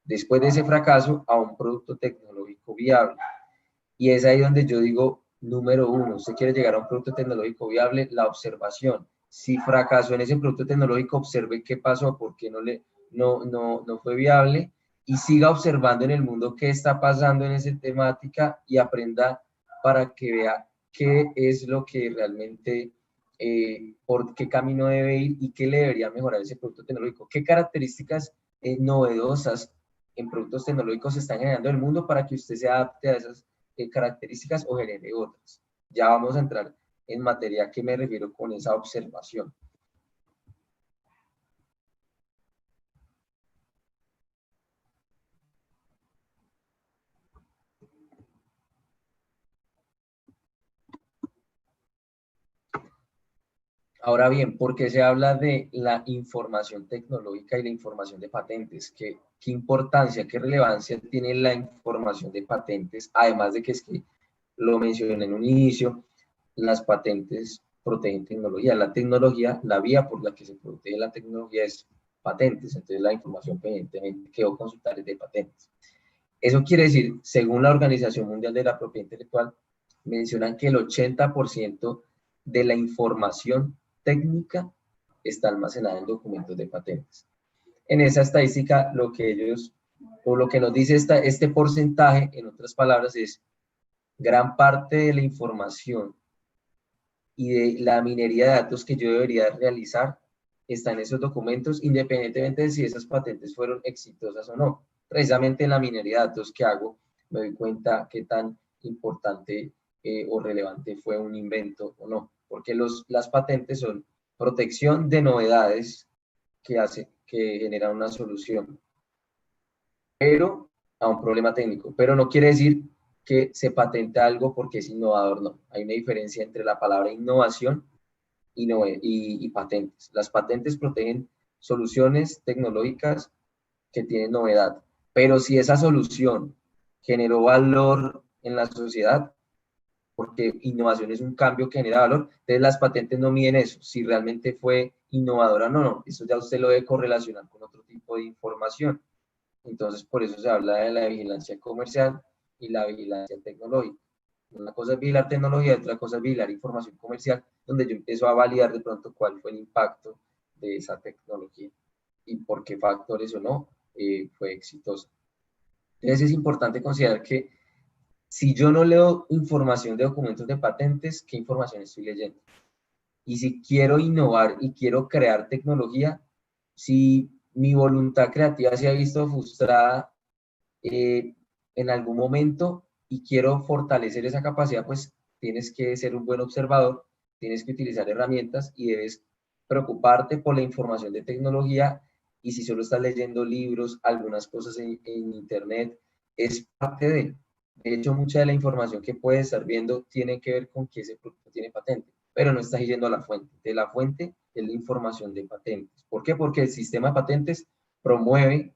[SPEAKER 2] después de ese fracaso a un producto tecnológico viable. Y es ahí donde yo digo, número uno, usted quiere llegar a un producto tecnológico viable, la observación. Si fracasó en ese producto tecnológico, observe qué pasó, por qué no fue viable y siga observando en el mundo qué está pasando en esa temática y aprenda para que vea qué es lo que realmente, por qué camino debe ir y qué le debería mejorar ese producto tecnológico, qué características novedosas en productos tecnológicos se están generando en el mundo para que usted se adapte a esas características o genere otras. Ya vamos a entrar en materia a qué me refiero con esa observación. Ahora bien, ¿por qué se habla de la información tecnológica y la información de patentes? ¿Qué importancia, qué relevancia tiene la información de patentes? Además de que es que lo mencioné en un inicio, las patentes protegen tecnología. La tecnología, la vía por la que se protege la tecnología es patentes. Entonces la información evidentemente quedó consultar es de patentes. Eso quiere decir, según la Organización Mundial de la Propiedad Intelectual, mencionan que el 80% de la información técnica está almacenada en documentos de patentes. En esa estadística, lo que ellos, o lo que nos dice este porcentaje, en otras palabras, es gran parte de la información y de la minería de datos que yo debería realizar está en esos documentos, independientemente de si esas patentes fueron exitosas o no. Precisamente en la minería de datos que hago, me doy cuenta qué tan importante o relevante fue un invento o no, porque las patentes son protección de novedades que generan una solución, pero a un problema técnico, pero no quiere decir que se patente algo porque es innovador, no. Hay una diferencia entre la palabra innovación y patentes. Las patentes protegen soluciones tecnológicas que tienen novedad, pero si esa solución generó valor en la sociedad, porque innovación es un cambio que genera valor, entonces las patentes no miden eso, si realmente fue innovadora o no, eso ya usted lo debe correlacionar con otro tipo de información. Entonces, por eso se habla de la vigilancia comercial y la vigilancia tecnológica. Una cosa es vigilar tecnología, otra cosa es vigilar información comercial, donde yo empiezo a validar de pronto cuál fue el impacto de esa tecnología y por qué factores o no fue exitosa. Entonces es importante considerar que si yo no leo información de documentos de patentes, ¿qué información estoy leyendo? Y si quiero innovar y quiero crear tecnología, si mi voluntad creativa se ha visto frustrada en algún momento y quiero fortalecer esa capacidad, pues tienes que ser un buen observador, tienes que utilizar herramientas y debes preocuparte por la información de tecnología. Y si solo estás leyendo libros, algunas cosas en internet, es parte de hecho, mucha de la información que puedes estar viendo tiene que ver con que ese producto tiene patente, pero no estás yendo a la fuente. De la fuente es la información de patentes. ¿Por qué? Porque el sistema de patentes promueve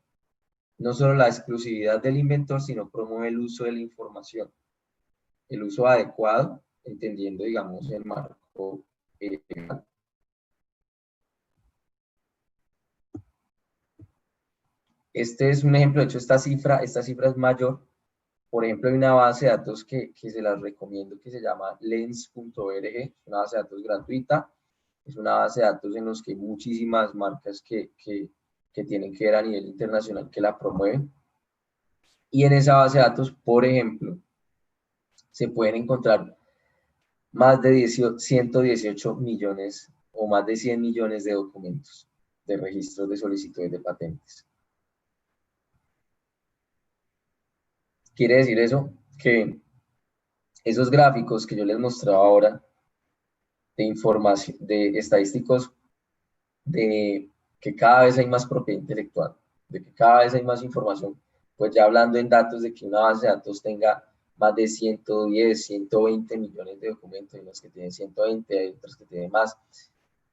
[SPEAKER 2] no solo la exclusividad del inventor, sino promueve el uso de la información, el uso adecuado, entendiendo, digamos, el marco legal. Este es un ejemplo, de hecho, esta cifra es mayor. Por ejemplo, hay una base de datos que se las recomiendo que se llama lens.org, una base de datos gratuita, es una base de datos en los que hay muchísimas marcas que tienen que ver a nivel internacional que la promueven. Y en esa base de datos, por ejemplo, se pueden encontrar más de 118 millones o más de 100 millones de documentos de registros de solicitudes de patentes. Quiere decir eso que esos gráficos que yo les mostraba ahora de información, de estadísticos, de que cada vez hay más propiedad intelectual, de que cada vez hay más información, pues ya hablando en datos de que una base de datos tenga más de 110, 120 millones de documentos, hay unos que tienen 120, hay otros que tienen más,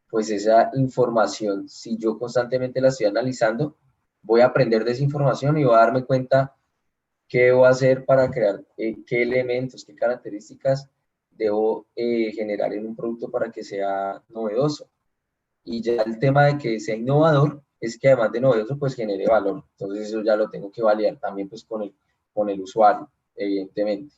[SPEAKER 2] pues esa información, si yo constantemente la estoy analizando, voy a aprender de esa información y voy a darme cuenta qué debo hacer para crear, qué elementos, qué características debo generar en un producto para que sea novedoso. Y ya el tema de que sea innovador es que además de novedoso, pues genere valor. Entonces eso ya lo tengo que validar también pues con el usuario, evidentemente.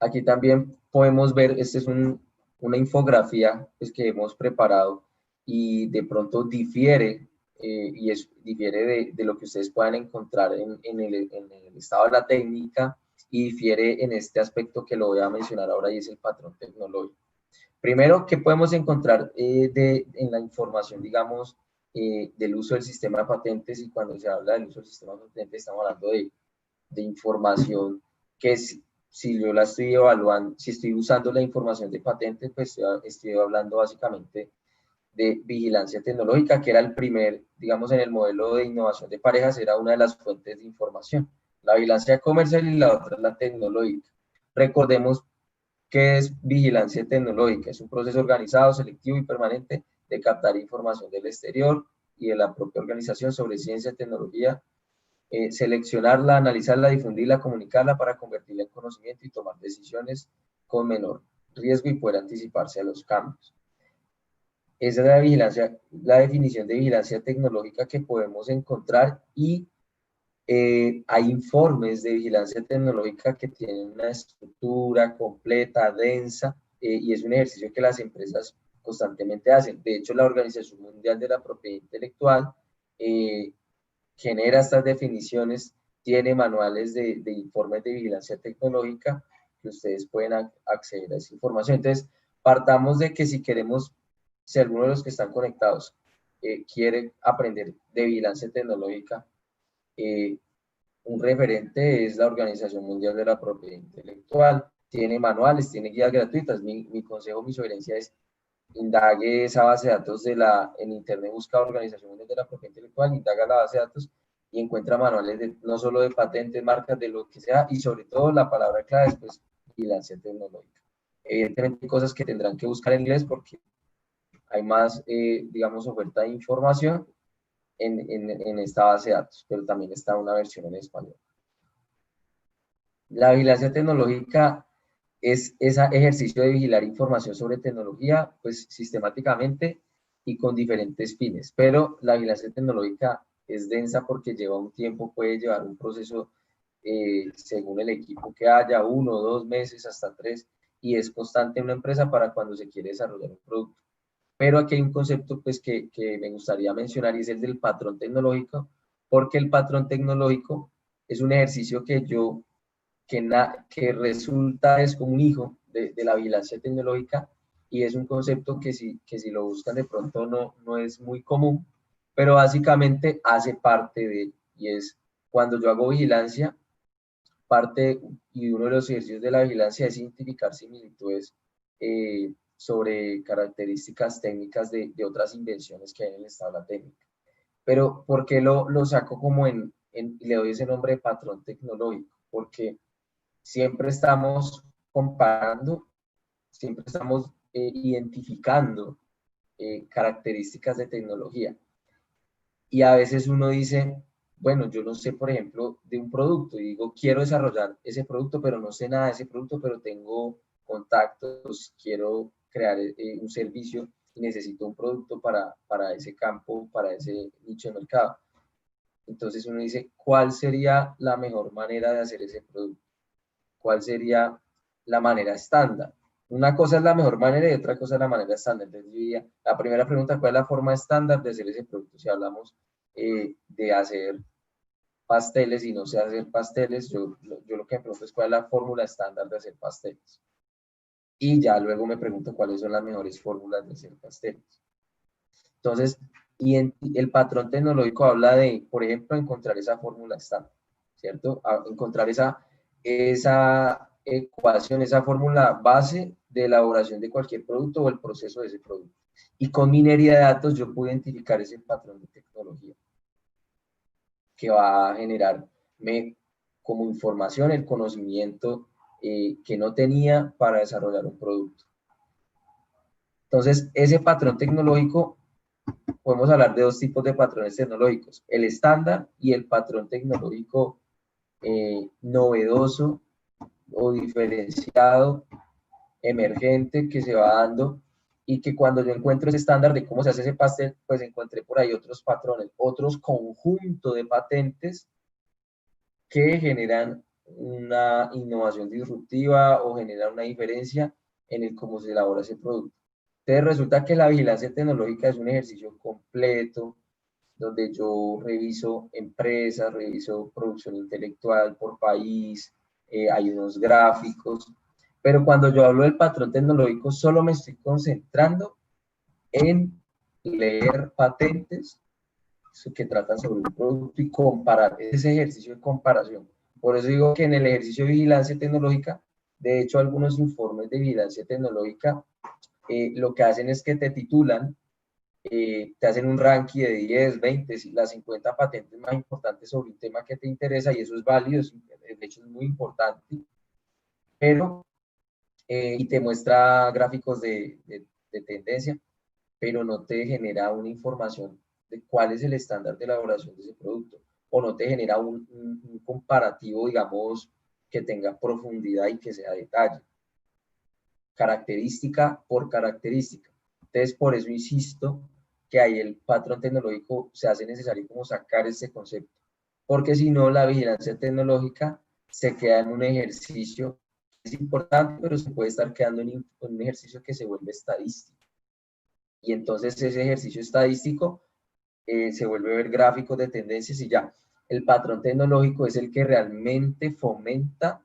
[SPEAKER 2] Aquí también podemos ver, esta es una infografía pues, que hemos preparado y de pronto difiere y difiere de lo que ustedes puedan encontrar en el estado de la técnica, y difiere en este aspecto que lo voy a mencionar ahora, y es el patrón tecnológico. Primero, ¿qué podemos encontrar en la información, digamos, del uso del sistema de patentes? Y cuando se habla del uso del sistema de patentes, estamos hablando de información que si yo la estoy evaluando, si estoy usando la información de patentes, pues estoy hablando básicamente de vigilancia tecnológica, que era el primer, digamos, en el modelo de innovación de parejas, era una de las fuentes de información. La vigilancia comercial y la otra la tecnológica. Recordemos que es vigilancia tecnológica. Es un proceso organizado, selectivo y permanente de captar información del exterior y de la propia organización sobre ciencia, tecnología, seleccionarla, analizarla, difundirla, comunicarla para convertirla en conocimiento y tomar decisiones con menor riesgo y poder anticiparse a los cambios. Esa es la vigilancia, la definición de vigilancia tecnológica que podemos encontrar, y hay informes de vigilancia tecnológica que tienen una estructura completa, densa, y es un ejercicio que las empresas constantemente hacen. De hecho, la Organización Mundial de la Propiedad Intelectual genera estas definiciones, tiene manuales de informes de vigilancia tecnológica que ustedes pueden acceder a esa información. Entonces, partamos de que si queremos, si alguno de los que están conectados quiere aprender de vigilancia tecnológica, un referente es la Organización Mundial de la Propiedad Intelectual. Tiene manuales, tiene guías gratuitas. Mi consejo, mi sugerencia es: indague esa base de datos en internet, busca Organización Mundial de la Propiedad Intelectual, indaga la base de datos y encuentra manuales no solo de patentes, marcas, de lo que sea, y sobre todo la palabra clave es pues vigilancia tecnológica. Evidentemente hay cosas que tendrán que buscar en inglés porque hay más, digamos, oferta de información en esta base de datos, pero también está una versión en español. La vigilancia tecnológica es ese ejercicio de vigilar información sobre tecnología, pues sistemáticamente y con diferentes fines, pero la vigilancia tecnológica es densa porque lleva un tiempo, puede llevar un proceso según el equipo que haya, 1, 2 meses, hasta 3, y es constante en una empresa para cuando se quiere desarrollar un producto. Pero aquí hay un concepto pues que me gustaría mencionar, y es el del patrón tecnológico, porque el patrón tecnológico es un ejercicio que resulta es como un hijo de la vigilancia tecnológica, y es un concepto que si lo buscan de pronto no es muy común, pero básicamente hace parte de, y es cuando yo hago vigilancia, parte y uno de los ejercicios de la vigilancia es identificar similitudes sobre características técnicas de otras invenciones que hay en el estado de la técnica. Pero ¿por qué lo saco como le doy ese nombre de patrón tecnológico? Porque siempre estamos comparando, siempre estamos identificando características de tecnología. Y a veces uno dice, bueno, yo no sé, por ejemplo, de un producto, y digo, quiero desarrollar ese producto, pero no sé nada de ese producto, pero tengo contactos, quiero crear un servicio y necesito un producto para ese campo, para ese nicho de mercado. Entonces uno dice, ¿cuál sería la mejor manera de hacer ese producto? ¿Cuál sería la manera estándar? Una cosa es la mejor manera y otra cosa es la manera estándar. Entonces, yo diría, la primera pregunta: ¿cuál es la forma estándar de hacer ese producto? Si hablamos de hacer pasteles y no sé hacer pasteles, yo lo que me pregunto es cuál es la fórmula estándar de hacer pasteles. Y ya luego me pregunto cuáles son las mejores fórmulas de hacer pasteles. Entonces, y el patrón tecnológico habla de, por ejemplo, encontrar esa fórmula estándar, ¿cierto? Encontrar esa ecuación, esa fórmula base de elaboración de cualquier producto o el proceso de ese producto. Y con minería de datos yo puedo identificar ese patrón de tecnología que va a generarme como información el conocimiento que no tenía para desarrollar un producto. Entonces, ese patrón tecnológico, podemos hablar de dos tipos de patrones tecnológicos: el estándar y el patrón tecnológico novedoso o diferenciado, emergente, que se va dando, y que cuando yo encuentro ese estándar de cómo se hace ese pastel, pues encontré por ahí otros patrones, otros conjuntos de patentes que generan una innovación disruptiva o generan una diferencia en el cómo se elabora ese producto. Entonces resulta que la vigilancia tecnológica es un ejercicio completo, donde yo reviso empresas, reviso producción intelectual por país, hay unos gráficos, pero cuando yo hablo del patrón tecnológico solo me estoy concentrando en leer patentes que tratan sobre un producto y comparar ese ejercicio de comparación. Por eso digo que en el ejercicio de vigilancia tecnológica, de hecho algunos informes de vigilancia tecnológica lo que hacen es que te titulan, te hacen un ranking de 10, 20, las 50 patentes más importantes sobre un tema que te interesa, y eso es válido, de hecho es muy importante, pero, y te muestra gráficos de tendencia, pero no te genera una información de cuál es el estándar de elaboración de ese producto, o no te genera un comparativo, digamos, que tenga profundidad y que sea detalle, característica por característica. Entonces, por eso insisto que ahí el patrón tecnológico se hace necesario como sacar ese concepto, porque si no, la vigilancia tecnológica se queda en un ejercicio, es importante, pero se puede estar quedando en un ejercicio que se vuelve estadístico. Y entonces ese ejercicio estadístico se vuelve a ver gráficos de tendencias y ya. El patrón tecnológico es el que realmente fomenta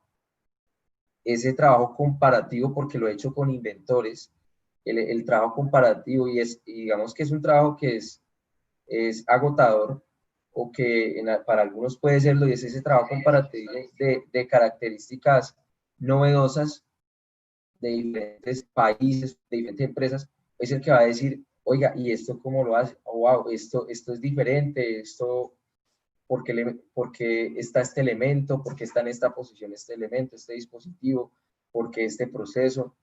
[SPEAKER 2] ese trabajo comparativo, porque lo he hecho con inventores, el trabajo comparativo, y digamos que es un trabajo que es agotador, o que para algunos puede serlo, y es ese trabajo comparativo de características novedosas de diferentes países, de diferentes empresas, es el que va a decir, oiga, ¿y esto cómo lo hace? Oh, wow, esto es diferente, esto, ¿por qué está este elemento? ¿Por qué está en esta posición este elemento, este dispositivo? ¿Por qué este proceso?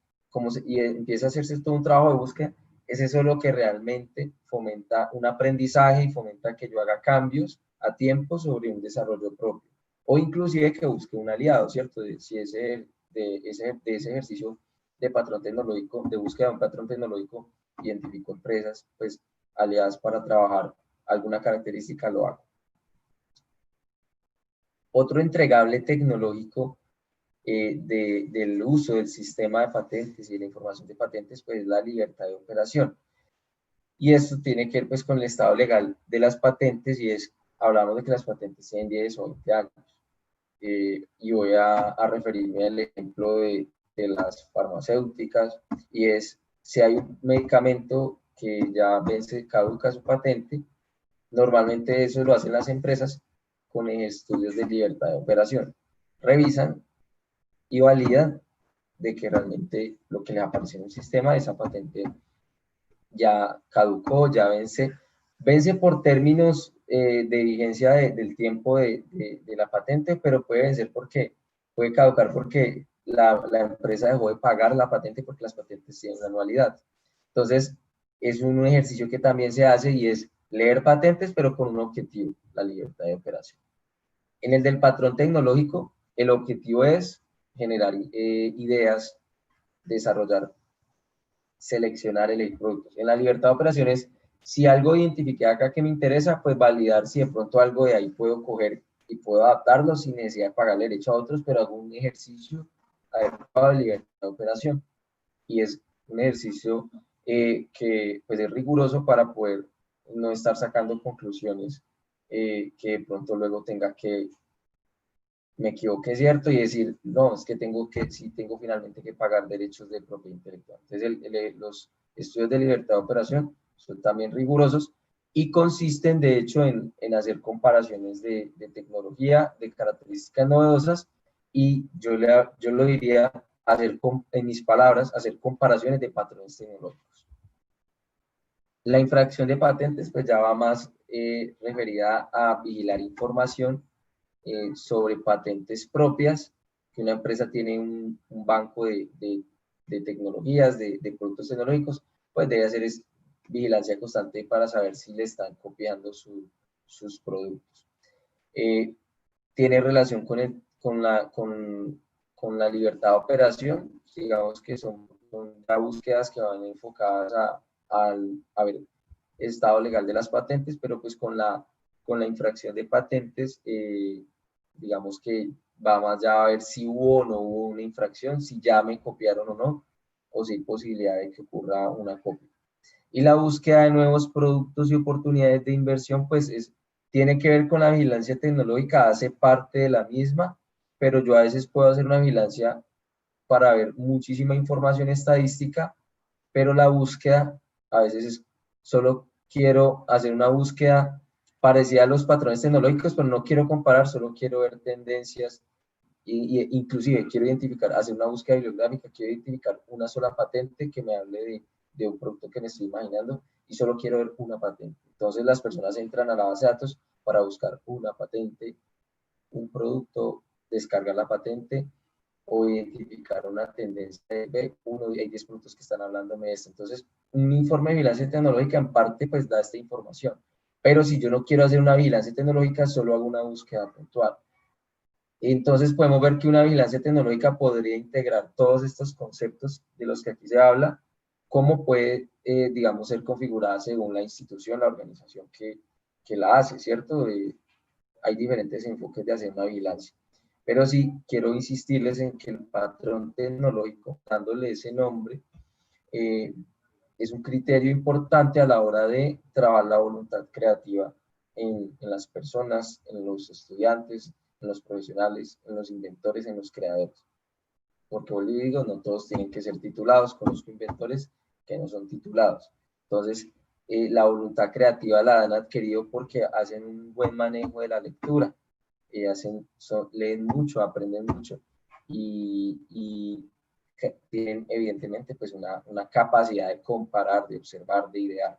[SPEAKER 2] Y empieza a hacerse todo un trabajo de búsqueda. Es eso lo que realmente fomenta un aprendizaje y fomenta que yo haga cambios a tiempo sobre un desarrollo propio. O inclusive que busque un aliado, ¿cierto? Si de ese ejercicio de patrón tecnológico, de búsqueda de un patrón tecnológico, identifico empresas, pues, aliadas para trabajar alguna característica, lo hago. Otro entregable tecnológico del uso del sistema de patentes y de la información de patentes, pues, es la libertad de operación. Y esto tiene que ver, pues, con el estado legal de las patentes, y hablamos de que las patentes tienen 10 o 20 años. Y voy a referirme al ejemplo de las farmacéuticas, y si hay un medicamento que ya vence, caduca su patente, normalmente eso lo hacen las empresas con estudios de libertad de operación. Revisan y validan de que realmente lo que les aparece en un sistema, esa patente ya caducó, ya vence por términos de vigencia del tiempo de la patente, pero puede vencer porque puede caducar porque la empresa dejó de pagar la patente, porque las patentes tienen una anualidad. Entonces, es un ejercicio que también se hace, y es leer patentes, pero con un objetivo, la libertad de operación. En el del patrón tecnológico, el objetivo es generar ideas, desarrollar, seleccionar, elegir productos. En la libertad de operaciones, si algo identifique acá que me interesa, pues validar si de pronto algo de ahí puedo coger y puedo adaptarlo sin necesidad de pagarle derecho a otros, pero hago un ejercicio adecuado de libertad de operación. Y es un ejercicio que pues es riguroso para poder no estar sacando conclusiones que de pronto luego tenga que me equivoqué, ¿cierto? Y decir, no, es que sí tengo finalmente que pagar derechos de propiedad intelectual. Entonces, los estudios de libertad de operación son también rigurosos y consisten, de hecho, en hacer comparaciones de tecnología, de características novedosas, y yo lo diría, en mis palabras, hacer comparaciones de patrones tecnológicos. La infracción de patentes, pues ya va más referida a vigilar información sobre patentes propias, que una empresa tiene un banco de tecnologías, de productos tecnológicos, pues debe hacer vigilancia constante para saber si le están copiando sus productos. Tiene relación con la libertad de operación, digamos que son búsquedas que van enfocadas a ver el estado legal de las patentes, pero pues con la infracción de patentes, digamos que va más ya a ver si hubo o no hubo una infracción, si ya me copiaron o no, o si hay posibilidad de que ocurra una copia. Y la búsqueda de nuevos productos y oportunidades de inversión, pues tiene que ver con la vigilancia tecnológica, hace parte de la misma, pero yo a veces puedo hacer una vigilancia para ver muchísima información estadística, pero la búsqueda a veces solo quiero hacer una búsqueda parecida a los patrones tecnológicos, pero no quiero comparar, solo quiero ver tendencias inclusive quiero identificar, hacer una búsqueda bibliográfica, quiero identificar una sola patente que me hable de un producto que me estoy imaginando y solo quiero ver una patente. Entonces las personas entran a la base de datos para buscar una patente, un producto, descargar la patente o identificar una tendencia de uno hay 10 productos que están hablándome de esto. Entonces, un informe de vigilancia tecnológica en parte pues da esta información. Pero si yo no quiero hacer una vigilancia tecnológica, solo hago una búsqueda puntual. Entonces podemos ver que una vigilancia tecnológica podría integrar todos estos conceptos de los que aquí se habla, cómo puede, digamos, ser configurada según la institución, la organización que la hace, ¿cierto? Hay diferentes enfoques de hacer una vigilancia. Pero sí, quiero insistirles en que el patrón tecnológico, dándole ese nombre, eh, es un criterio importante a la hora de trabajar la voluntad creativa en las personas, en los estudiantes, en los profesionales, en los inventores, en los creadores. Porque vuelvo y digo, no todos tienen que ser titulados, conozco inventores que no son titulados. Entonces, la voluntad creativa la han adquirido porque hacen un buen manejo de la lectura, leen mucho, aprenden mucho y tienen evidentemente pues una capacidad de comparar, de observar, de idear.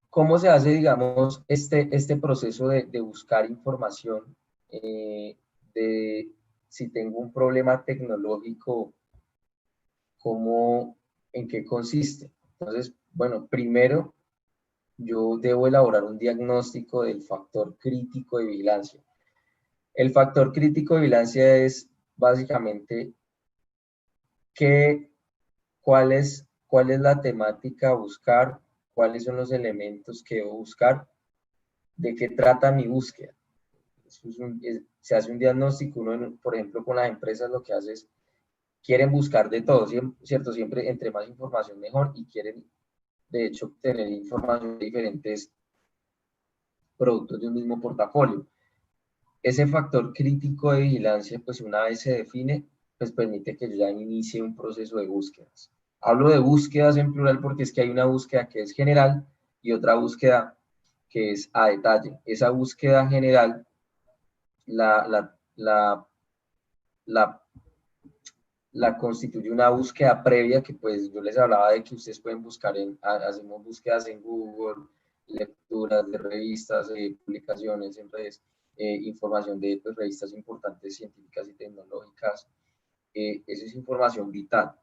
[SPEAKER 2] ¿Cómo se hace, digamos, este proceso de buscar información? De si tengo un problema tecnológico, ¿en qué consiste? Entonces, bueno, primero yo debo elaborar un diagnóstico del factor crítico de vigilancia. El factor crítico de vigilancia es básicamente cuál es la temática a buscar, cuáles son los elementos que debo buscar, de qué trata mi búsqueda. Se hace un diagnóstico, uno, por ejemplo, con las empresas lo que hace es, quieren buscar de todo, ¿cierto? Siempre entre más información mejor y quieren, de hecho, tener información de diferentes productos de un mismo portafolio. Ese factor crítico de vigilancia, pues una vez se define, pues permite que yo ya inicie un proceso de búsquedas. Hablo de búsquedas en plural porque es que hay una búsqueda que es general y otra búsqueda que es a detalle. Esa búsqueda general la constituye una búsqueda previa que pues yo les hablaba de que ustedes pueden buscar hacemos búsquedas en Google, lecturas de revistas, publicaciones en redes, información de pues, revistas importantes científicas y tecnológicas. Esa es información vital.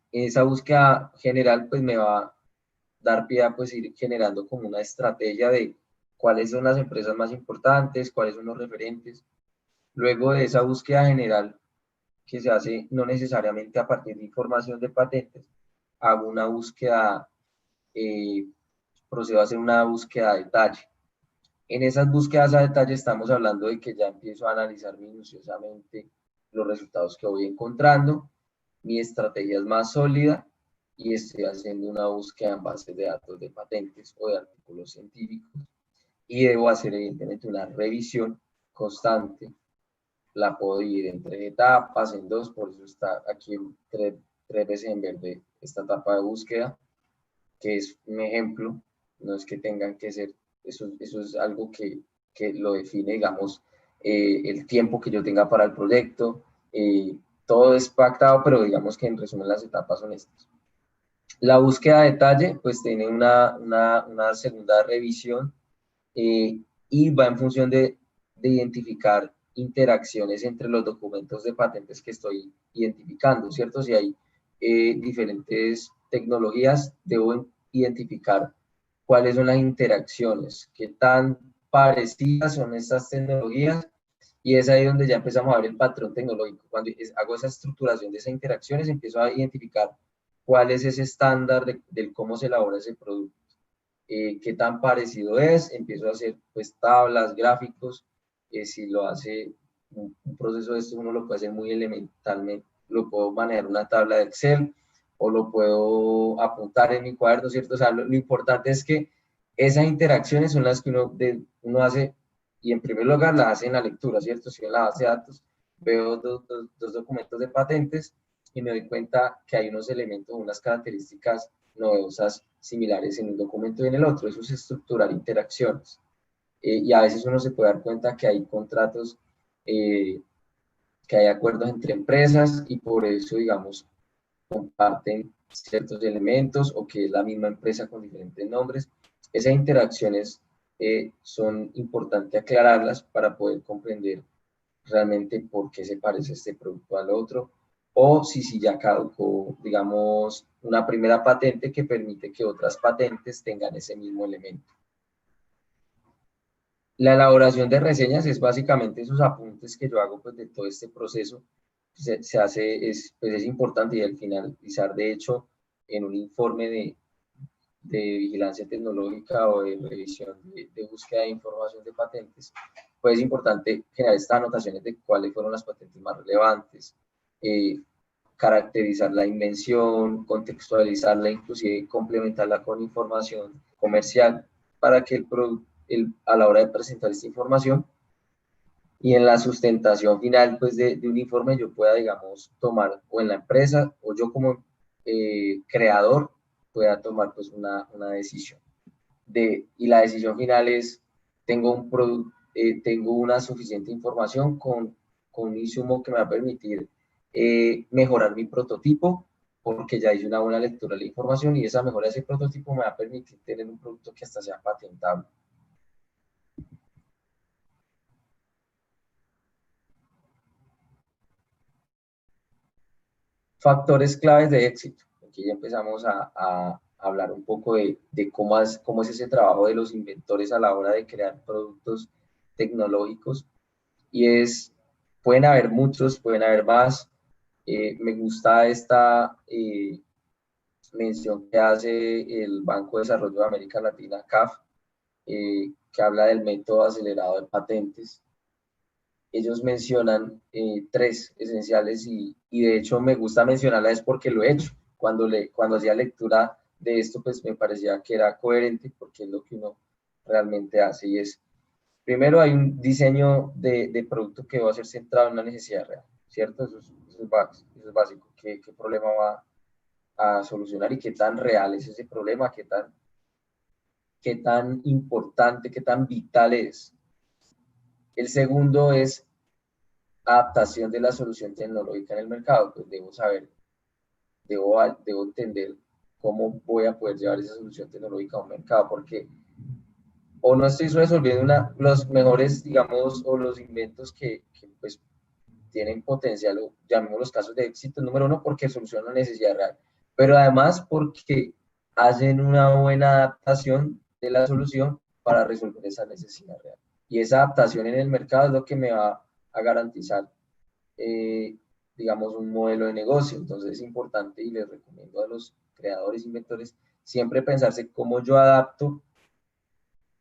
[SPEAKER 2] Esa búsqueda general pues me va a dar pie a pues ir generando como una estrategia de cuáles son las empresas más importantes, cuáles son los referentes. Luego de esa búsqueda general que se hace no necesariamente a partir de información de patentes, hago una búsqueda, procedo a hacer una búsqueda a detalle. En esas búsquedas a detalle estamos hablando de que ya empiezo a analizar minuciosamente los resultados que voy encontrando, mi estrategia es más sólida y estoy haciendo una búsqueda en base de datos de patentes o de artículos científicos y debo hacer evidentemente una revisión constante. La puedo dividir en 3 etapas, en 2, por eso está aquí en 3 veces en verde esta etapa de búsqueda, que es un ejemplo, no es que tengan que ser, eso es algo que lo define, digamos, el tiempo que yo tenga para el proyecto, todo es pactado, pero digamos que en resumen las etapas son estas. La búsqueda de detalle, pues tiene una segunda revisión y va en función de identificar interacciones entre los documentos de patentes que estoy identificando, ¿cierto? Si hay diferentes tecnologías, debo identificar cuáles son las interacciones, qué tan parecidas son estas tecnologías, y es ahí donde ya empezamos a ver el patrón tecnológico. Cuando hago esa estructuración de esas interacciones, empiezo a identificar cuál es ese estándar del cómo se elabora ese producto. qué tan parecido es, empiezo a hacer pues tablas, gráficos, si lo hace un proceso de esto uno lo puede hacer muy elementalmente, lo puedo manejar una tabla de Excel o lo puedo apuntar en mi cuaderno, ¿cierto? O sea, lo importante es que esas interacciones son las que uno hace, y en primer lugar las hace en la lectura, ¿cierto? Si en la base de datos veo dos documentos de patentes y me doy cuenta que hay unos elementos, unas características novedosas similares en un documento y en el otro. Eso es estructurar interacciones. Y a veces uno se puede dar cuenta que hay contratos, que hay acuerdos entre empresas y por eso, digamos, comparten ciertos elementos o que es la misma empresa con diferentes nombres. Esas interacciones son importantes aclararlas para poder comprender realmente por qué se parece este producto al otro, o si ya caducó, digamos, una primera patente que permite que otras patentes tengan ese mismo elemento. La elaboración de reseñas es básicamente esos apuntes que yo hago pues, de todo este proceso. Se hace, pues es importante y al finalizar, de hecho, en un informe de vigilancia tecnológica o de revisión de búsqueda de información de patentes, pues es importante generar estas anotaciones de cuáles fueron las patentes más relevantes, caracterizar la invención, contextualizarla, inclusive complementarla con información comercial para que a la hora de presentar esta información y en la sustentación final pues, de un informe yo pueda, digamos, tomar, o en la empresa, o yo como creador, pueda tomar pues, una decisión. Y la decisión final es, tengo una suficiente información con un insumo que me va a permitir mejorar mi prototipo, porque ya hice una buena lectura de la información y esa mejora de ese prototipo me va a permitir tener un producto que hasta sea patentable. Factores claves de éxito. Aquí ya empezamos a hablar un poco de cómo es ese trabajo de los inventores a la hora de crear productos tecnológicos. Y pueden haber muchos, pueden haber más. Me gusta esta mención que hace el Banco de Desarrollo de América Latina, CAF, que habla del método acelerado de patentes. Ellos mencionan tres esenciales y de hecho me gusta mencionarlas porque lo he hecho. Cuando hacía lectura de esto, pues me parecía que era coherente porque es lo que uno realmente hace y es, primero hay un diseño de producto que va a ser centrado en una necesidad real, ¿cierto? Eso es básico. ¿Qué problema va a solucionar y qué tan real es ese problema? ¿Qué tan importante, qué tan vital es? El segundo es adaptación de la solución tecnológica en el mercado, pues debo saber, debo entender cómo voy a poder llevar esa solución tecnológica a un mercado, porque o no estoy resolviendo los mejores, digamos, o los inventos que pues tienen potencial, o llamemos los casos de éxito número uno, porque solucionan una necesidad real, pero además porque hacen una buena adaptación de la solución para resolver esa necesidad real. Y esa adaptación en el mercado es lo que me va a garantizar digamos, un modelo de negocio. Entonces es importante y les recomiendo a los creadores, inventores, siempre pensarse cómo yo adapto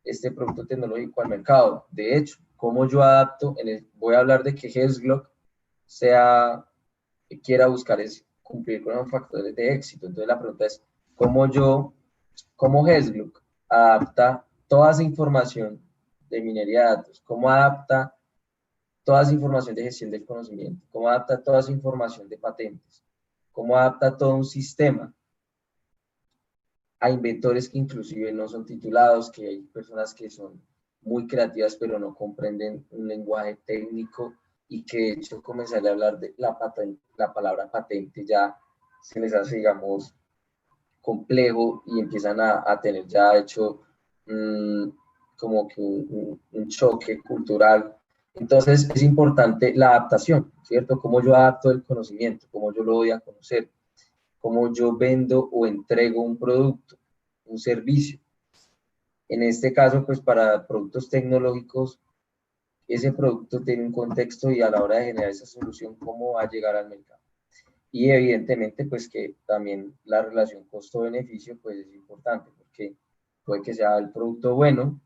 [SPEAKER 2] este producto tecnológico al mercado. De hecho, cómo yo adapto, voy a hablar de que HealthGlock quiera buscar cumplir con los factores de éxito. Entonces la pregunta es, ¿cómo HealthGlock adapta toda esa información de minería de datos? ¿Cómo adapta toda esa información de gestión del conocimiento? ¿Cómo adapta toda esa información de patentes? ¿Cómo adapta todo un sistema a inventores que inclusive no son titulados, que hay personas que son muy creativas pero no comprenden un lenguaje técnico y que de hecho comenzar a hablar de la palabra patente ya se les hace, digamos, complejo y empiezan a tener ya hecho como que un choque cultural. Entonces es importante la adaptación, ¿cierto? Cómo yo adapto el conocimiento, cómo yo lo doy a conocer, cómo yo vendo o entrego un producto, un servicio. En este caso, pues para productos tecnológicos, ese producto tiene un contexto y a la hora de generar esa solución, cómo va a llegar al mercado. Y evidentemente, pues que también la relación costo-beneficio, pues es importante, porque puede que sea el producto bueno,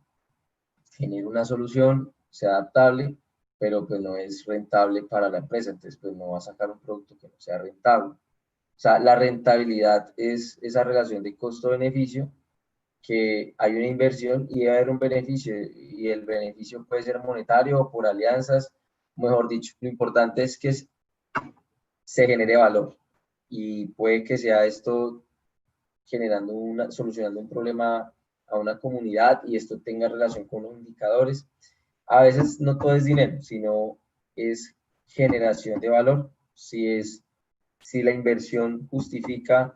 [SPEAKER 2] genere una solución, sea adaptable, pero pues no es rentable para la empresa, entonces pues no va a sacar un producto que no sea rentable. O sea, la rentabilidad es esa relación de costo-beneficio, que hay una inversión y debe haber un beneficio, y el beneficio puede ser monetario o por alianzas, mejor dicho, lo importante es que se genere valor, y puede que sea esto solucionando un problema a una comunidad, y esto tenga relación con los indicadores. A veces no todo es dinero, sino es generación de valor. Si la inversión justifica,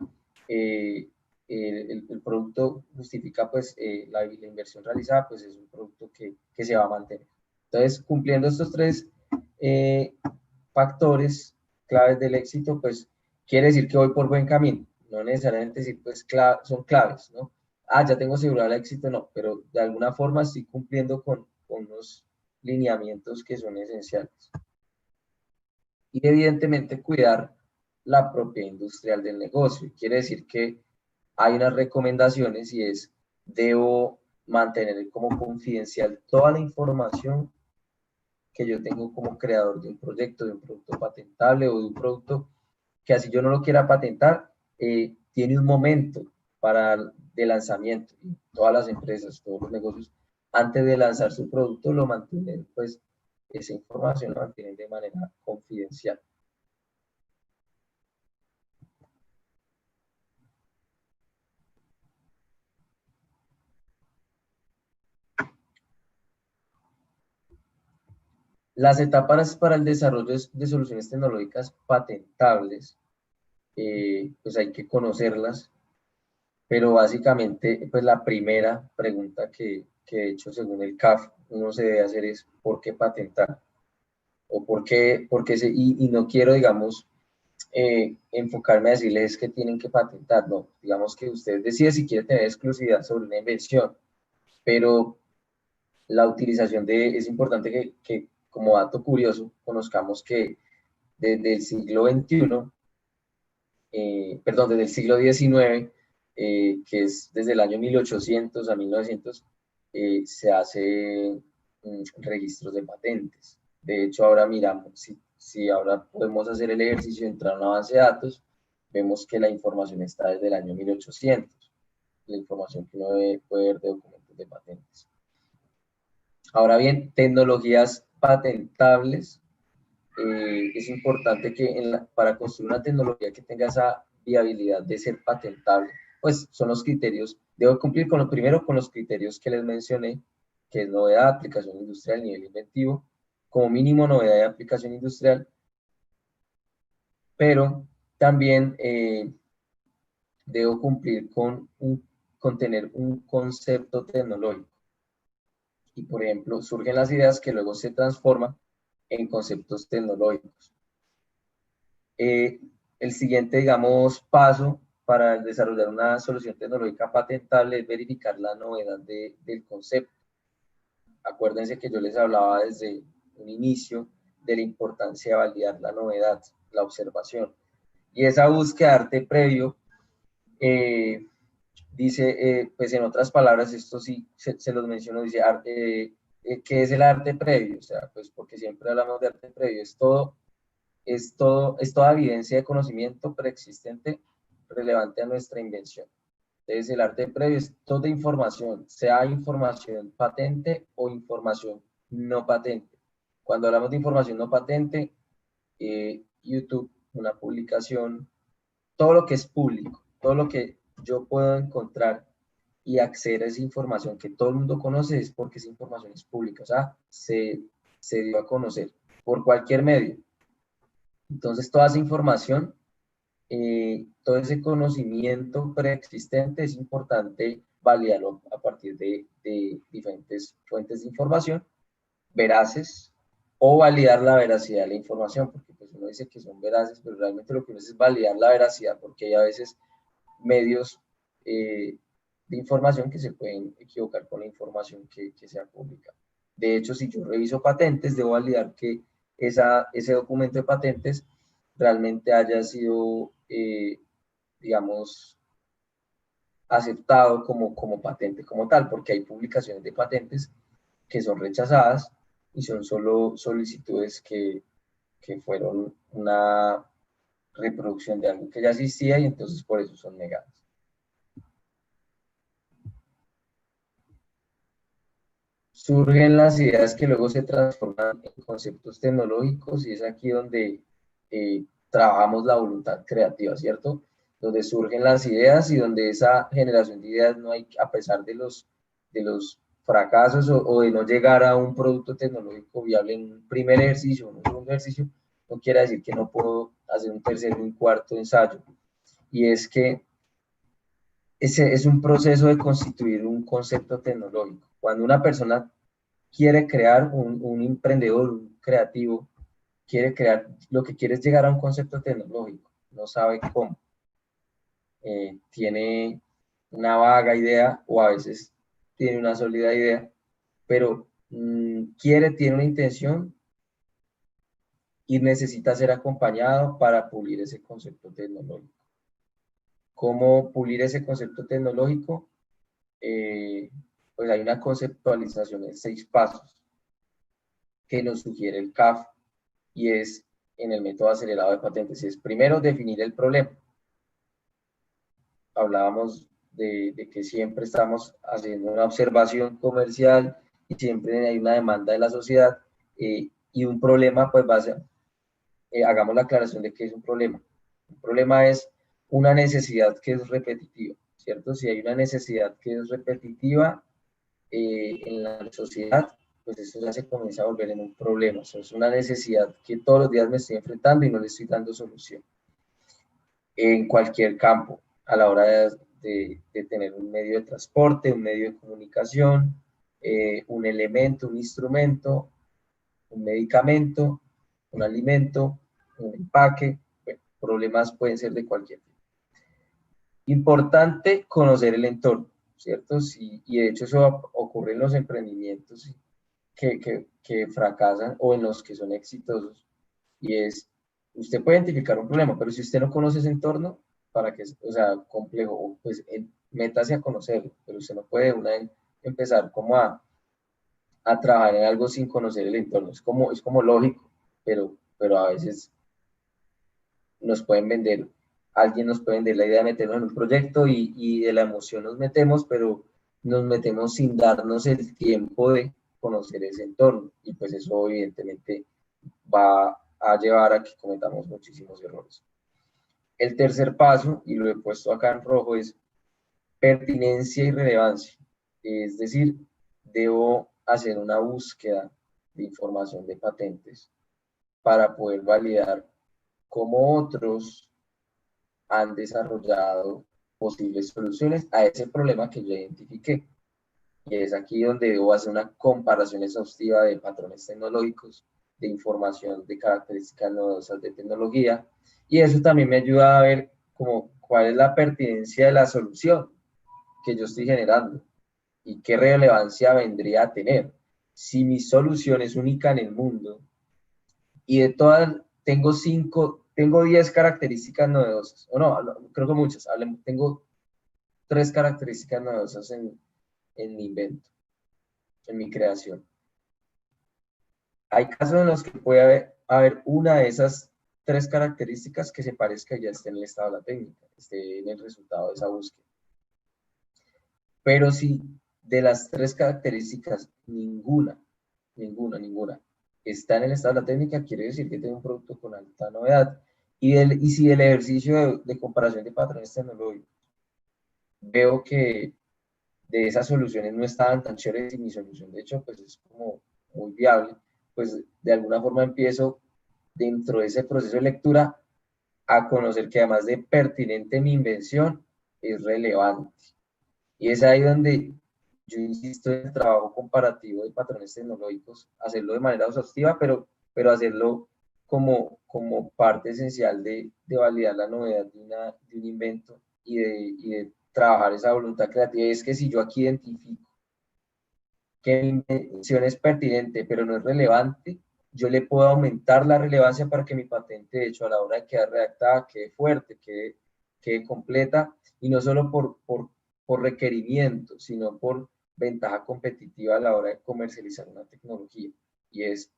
[SPEAKER 2] el producto justifica pues la inversión realizada, pues es un producto que se va a mantener. Entonces, cumpliendo estos tres eh, factores claves del éxito, pues quiere decir que voy por buen camino. No necesariamente decir, pues son claves, ¿no? Ya tengo asegurado el éxito, no, pero de alguna forma estoy cumpliendo con unos lineamientos que son esenciales. Y evidentemente cuidar la propiedad industrial del negocio. Quiere decir que hay unas recomendaciones, y es, debo mantener como confidencial toda la información que yo tengo como creador de un proyecto, de un producto patentable o de un producto que, así yo no lo quiera patentar, tiene un momento de lanzamiento. Y todas las empresas, todos los negocios, antes de lanzar su producto, lo mantienen, pues esa información la mantienen de manera confidencial. Las etapas para el desarrollo de soluciones tecnológicas patentables, pues hay que conocerlas, pero básicamente, pues la primera pregunta que de hecho, según el CAF, uno se debe hacer es: ¿por qué patentar? O y no quiero, digamos, enfocarme a decirles que tienen que patentar, no, digamos que usted decide si quiere tener exclusividad sobre una invención, pero la utilización es importante que, como dato curioso, conozcamos que desde el siglo XXI, perdón, desde el siglo XIX, que es desde el año 1800 a 1900, se hacen registros de patentes. De hecho, ahora miramos, si ahora podemos hacer el ejercicio de entrar a una base de datos, vemos que la información está desde el año 1800, la información que uno puede ver de documentos de patentes. Ahora bien, tecnologías patentables. Es importante que para construir una tecnología que tenga esa viabilidad de ser patentable, pues son los criterios. Debo cumplir primero con los criterios que les mencioné, que es novedad, aplicación industrial, nivel inventivo, como mínimo novedad de aplicación industrial, pero también debo cumplir con tener un concepto tecnológico. Y, por ejemplo, surgen las ideas que luego se transforman en conceptos tecnológicos. El siguiente, digamos, paso para desarrollar una solución tecnológica patentable es verificar la novedad del concepto. Acuérdense que yo les hablaba desde un inicio de la importancia de validar la novedad, la observación. Y esa búsqueda de arte previo, dice, pues en otras palabras, esto sí se los menciono, dice, ¿qué es el arte previo? O sea, pues porque siempre hablamos de arte previo, es toda evidencia de conocimiento preexistente relevante a nuestra invención. Entonces, el arte previo es toda información, sea información patente o información no patente. Cuando hablamos de información no patente, YouTube, una publicación, todo lo que es público, todo lo que yo puedo encontrar y acceder a esa información que todo el mundo conoce, es porque esa información es pública, o sea, se dio a conocer por cualquier medio. Entonces, toda esa información, todo ese conocimiento preexistente, es importante validarlo a partir de diferentes fuentes de información veraces, o validar la veracidad de la información, porque pues uno dice que son veraces, pero realmente lo que uno hace es validar la veracidad, porque hay a veces medios de información que se pueden equivocar con la información que sea pública. De hecho, si yo reviso patentes, debo validar que ese documento de patentes realmente haya sido, digamos, aceptado como patente como tal, porque hay publicaciones de patentes que son rechazadas y son solo solicitudes que fueron una reproducción de algo que ya existía y entonces por eso son negadas. Surgen las ideas que luego se transforman en conceptos tecnológicos y es aquí donde trabajamos la voluntad creativa, ¿cierto? Donde surgen las ideas y donde esa generación de ideas no hay, a pesar de los fracasos o de no llegar a un producto tecnológico viable en un primer ejercicio, en un segundo ejercicio, no quiere decir que no puedo hacer un tercer y un cuarto ensayo. Y es que ese es un proceso de constituir un concepto tecnológico. Cuando una persona quiere crear un emprendedor, un creativo, quiere crear, lo que quiere es llegar a un concepto tecnológico, no sabe cómo. Tiene una vaga idea o a veces tiene una sólida idea, pero tiene una intención y necesita ser acompañado para pulir ese concepto tecnológico. ¿Cómo pulir ese concepto tecnológico? Pues hay una conceptualización en 6 pasos que nos sugiere el CAF y es en el método acelerado de patentes. Es primero definir el problema. Hablábamos de que siempre estamos haciendo una observación comercial y siempre hay una demanda de la sociedad y un problema, pues va a ser, hagamos la aclaración de qué es un problema. Un problema es una necesidad que es repetitiva, ¿cierto? Si hay una necesidad que es repetitiva en la sociedad, pues eso ya se comienza a volver en un problema. O sea, es una necesidad que todos los días me estoy enfrentando y no le estoy dando solución. En cualquier campo, a la hora de tener un medio de transporte, un medio de comunicación, un elemento, un instrumento, un medicamento, un alimento, un empaque, bueno, problemas pueden ser de cualquier tipo. Importante conocer el entorno, ¿cierto? Sí, y de hecho eso ocurre en los emprendimientos que fracasan o en los que son exitosos. Y es, usted puede identificar un problema, pero si usted no conoce ese entorno, para que, o sea, complejo, pues métase a conocerlo, pero usted no puede una vez empezar como a trabajar en algo sin conocer el entorno. Es como lógico, pero a veces nos pueden vender, alguien nos puede vender la idea de meternos en un proyecto y de la emoción nos metemos, pero nos metemos sin darnos el tiempo de conocer ese entorno y pues eso evidentemente va a llevar a que cometamos muchísimos errores. El tercer paso, y lo he puesto acá en rojo, es pertinencia y relevancia. Es decir, debo hacer una búsqueda de información de patentes para poder validar cómo otros han desarrollado posibles soluciones a ese problema que yo identifiqué. Y es aquí donde debo hacer una comparación exhaustiva de patrones tecnológicos, de información, de características novedosas de tecnología. Y eso también me ayuda a ver como cuál es la pertinencia de la solución que yo estoy generando y qué relevancia vendría a tener. Si mi solución es única en el mundo y de todas tengo 10 características novedosas, o no, creo que muchas, tengo 3 características novedosas en mi invento, en mi creación. Hay casos en los que puede haber una de esas 3 características que se parezca y ya esté en el estado de la técnica, esté en el resultado de esa búsqueda. Pero si de las 3 características ninguna está en el estado de la técnica, quiere decir que tengo un producto con alta novedad. Y si el ejercicio de comparación de patrones tecnológicos veo que de esas soluciones no estaban tan chéveres y mi solución de hecho pues es como muy viable, pues de alguna forma empiezo dentro de ese proceso de lectura a conocer que además de pertinente mi invención es relevante. Y es ahí donde yo insisto en el trabajo comparativo de patrones tecnológicos, hacerlo de manera exhaustiva, pero hacerlo como parte esencial de validar la novedad de un invento y de trabajar esa voluntad creativa. Y es que si yo aquí identifico que mi invención es pertinente, pero no es relevante, yo le puedo aumentar la relevancia para que mi patente, de hecho, a la hora de quedar redactada, quede fuerte, quede completa, y no solo por por requerimiento, sino por ventaja competitiva a la hora de comercializar una tecnología. Y es,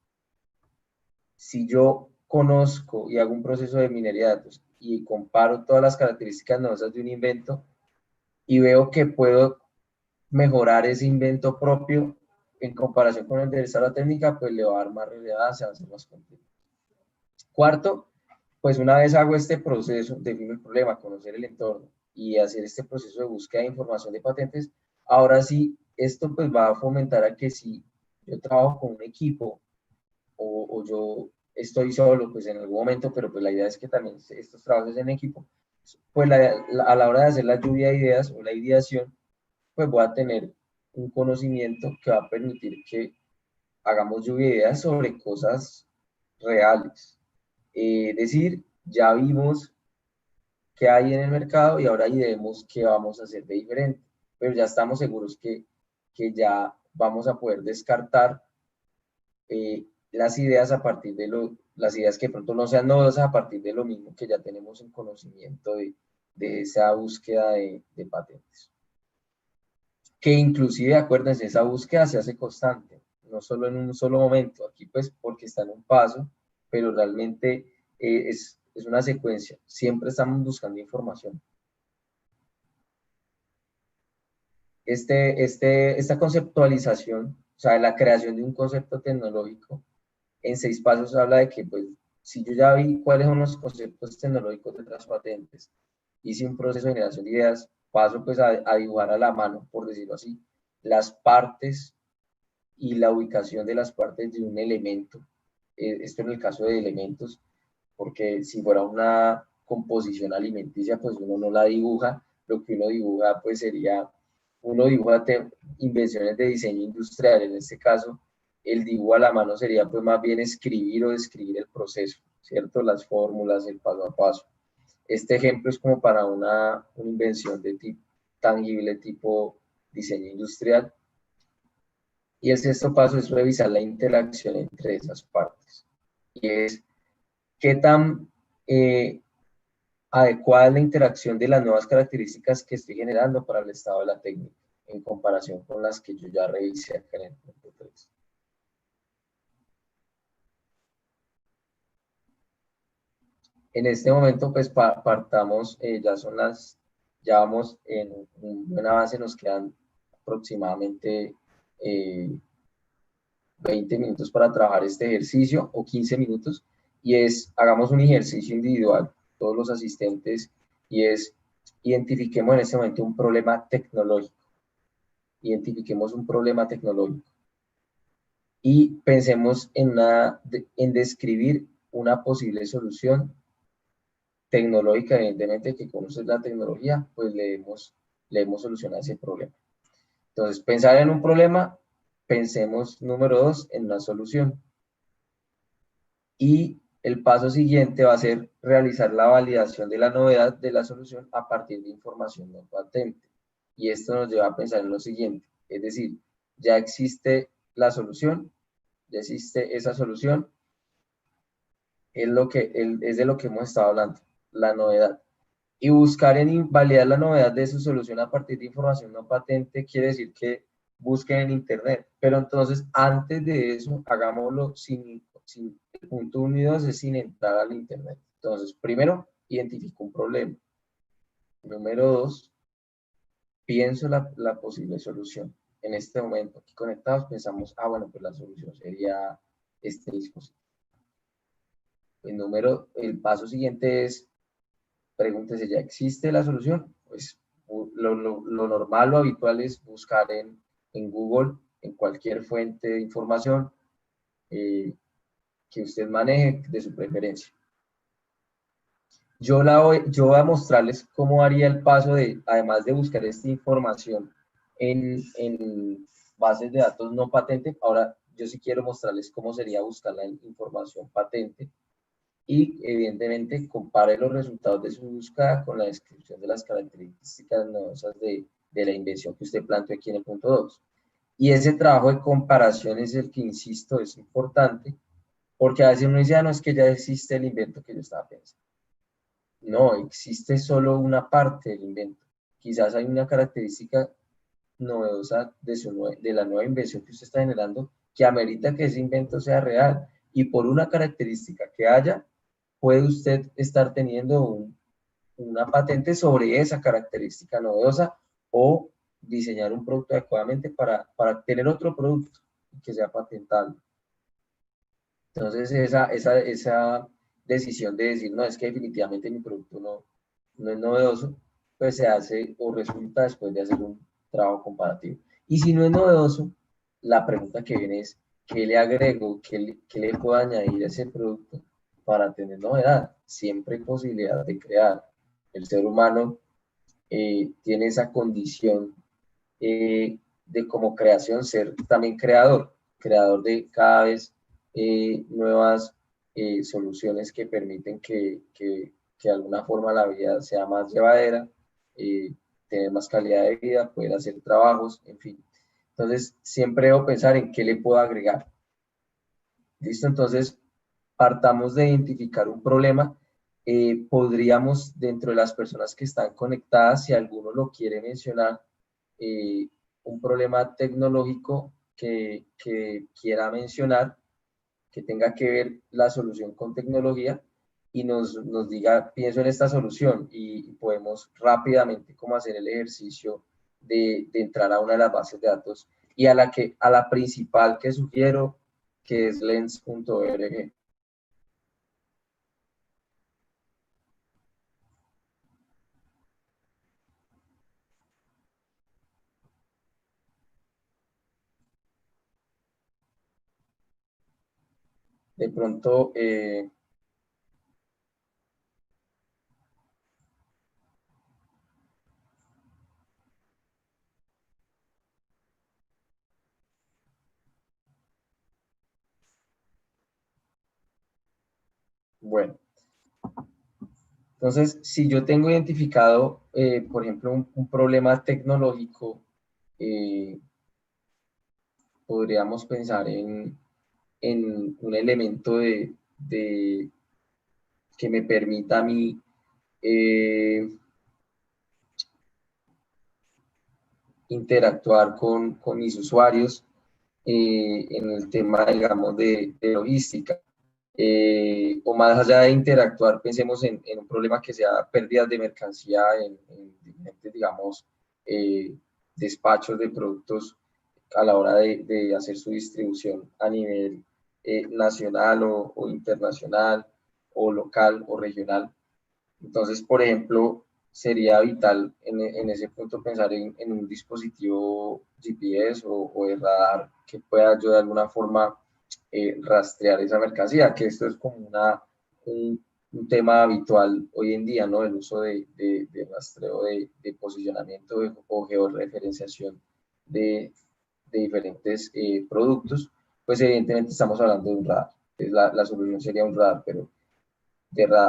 [SPEAKER 2] si yo conozco y hago un proceso de minería de datos y comparo todas las características novedosas de un invento y veo que puedo mejorar ese invento propio en comparación con el de la técnica, pues le va a dar más relevancia, va a ser más complejo. Cuarto, pues una vez hago este proceso, defino el problema, conocer el entorno y hacer este proceso de búsqueda de información de patentes, ahora sí, esto pues va a fomentar a que si yo trabajo con un equipo o yo estoy solo, pues en algún momento, pero pues la idea es que también estos trabajos en equipo, pues a la hora de hacer la lluvia de ideas o la ideación, pues voy a tener un conocimiento que va a permitir que hagamos lluvia de ideas sobre cosas reales. Es decir, ya vimos qué hay en el mercado y ahora vemos qué vamos a hacer de diferente, pero ya estamos seguros que ya vamos a poder descartar las ideas a partir de las ideas que de pronto no sean novedosas a partir de lo mismo que ya tenemos en conocimiento de esa búsqueda de patentes. Que inclusive, acuérdense, esa búsqueda se hace constante, no solo en un solo momento, aquí pues porque está en un paso, pero realmente es una secuencia, siempre estamos buscando información. Esta conceptualización, o sea, la creación de un concepto tecnológico, en 6 pasos habla de que, pues, si yo ya vi cuáles son los conceptos tecnológicos de las patentes, hice un proceso de generación de ideas, paso pues a dibujar a la mano, por decirlo así, las partes y la ubicación de las partes de un elemento. Esto en el caso de elementos, porque si fuera una composición alimenticia, pues uno no la dibuja, lo que uno dibuja pues sería, uno dibuja invenciones de diseño industrial, en este caso el dibujo a la mano sería pues más bien escribir o describir el proceso, ¿cierto? Las fórmulas, el paso a paso. Este ejemplo es como para una invención de tipo tangible, tipo diseño industrial. Y el 6.º paso es revisar la interacción entre esas partes. Y es qué tan adecuada es la interacción de las nuevas características que estoy generando para el estado de la técnica, en comparación con las que yo ya revisé acá en el punto 3. En este momento, pues partamos, ya vamos en un buen avance, nos quedan aproximadamente 20 minutos para trabajar este ejercicio o 15 minutos, y hagamos un ejercicio individual, todos los asistentes, y identifiquemos en este momento un problema tecnológico. Identifiquemos un problema tecnológico y pensemos en describir una posible solución tecnológica, evidentemente que conoces la tecnología, pues le demos solución a ese problema. Entonces, pensar en un problema, pensemos, número 2, en una solución. Y el paso siguiente va a ser realizar la validación de la novedad de la solución a partir de información no patente. Y esto nos lleva a pensar en lo siguiente, es decir, ya existe la solución, ya existe esa solución, es de lo que hemos estado hablando, la novedad. Y buscar en validar la novedad de su solución a partir de información no patente quiere decir que busquen en internet. Pero entonces, antes de eso, hagámoslo sin el punto 1 y 2 es sin entrar al internet. Entonces, primero, identifico un problema. Número 2, pienso la posible solución. En este momento, aquí conectados, pensamos, bueno, pues la solución sería este dispositivo. El paso siguiente es, pregúntese, ¿ya existe la solución? Pues lo normal, lo habitual es buscar en Google, en cualquier fuente de información que usted maneje de su preferencia. Yo voy a mostrarles cómo haría el paso además de buscar esta información en bases de datos no patente, ahora yo sí quiero mostrarles cómo sería buscar la información patente y evidentemente compare los resultados de su búsqueda con la descripción de las características novedosas de la invención que usted planteó aquí en el punto 2. Y ese trabajo de comparación es el que, insisto, es importante, porque a veces uno dice, no, es que ya existe el invento que yo estaba pensando. No, existe solo una parte del invento. quizás hay una característica novedosa de la nueva invención que usted está generando que amerita que ese invento sea real. Y por una característica que haya, puede usted estar teniendo una patente sobre esa característica novedosa o diseñar un producto adecuadamente para tener otro producto que sea patentable. Entonces, esa decisión de decir, no, es que definitivamente mi producto no es novedoso, pues se hace o resulta después de hacer un trabajo comparativo. Y si no es novedoso, la pregunta que viene es, ¿qué le agrego? ¿Qué le puedo añadir a ese producto para tener novedad? Siempre hay posibilidad de crear. El ser humano tiene esa condición de como creación ser también creador de cada vez nuevas soluciones que permiten que de alguna forma la vida sea más llevadera, tener más calidad de vida, poder hacer trabajos, en fin. Entonces, siempre debo pensar en qué le puedo agregar. ¿Listo? Entonces, partamos de identificar un problema. Podríamos, dentro de las personas que están conectadas, si alguno lo quiere mencionar, un problema tecnológico que quiera mencionar, que tenga que ver la solución con tecnología y nos diga, pienso en esta solución y podemos rápidamente como hacer el ejercicio de entrar a una de las bases de datos y a la principal que sugiero, que es lens.org. De pronto, bueno, entonces, si yo tengo identificado, por ejemplo, un problema tecnológico, eh, podríamos pensar en un elemento que me permita a mí interactuar con mis usuarios en el tema, digamos, de logística. O más allá de interactuar, pensemos en un problema que sea pérdidas de mercancía en diferentes, digamos, eh, despachos de productos a la hora de hacer su distribución a nivel nacional o internacional o local o regional. Entonces, por ejemplo, sería vital en ese punto pensar en un dispositivo GPS o de radar que pueda yo de alguna forma rastrear esa mercancía, que esto es como un tema habitual hoy en día, ¿no? El uso de rastreo de posicionamiento o georreferenciación de diferentes productos, pues evidentemente estamos hablando de un radar. La solución sería un radar, pero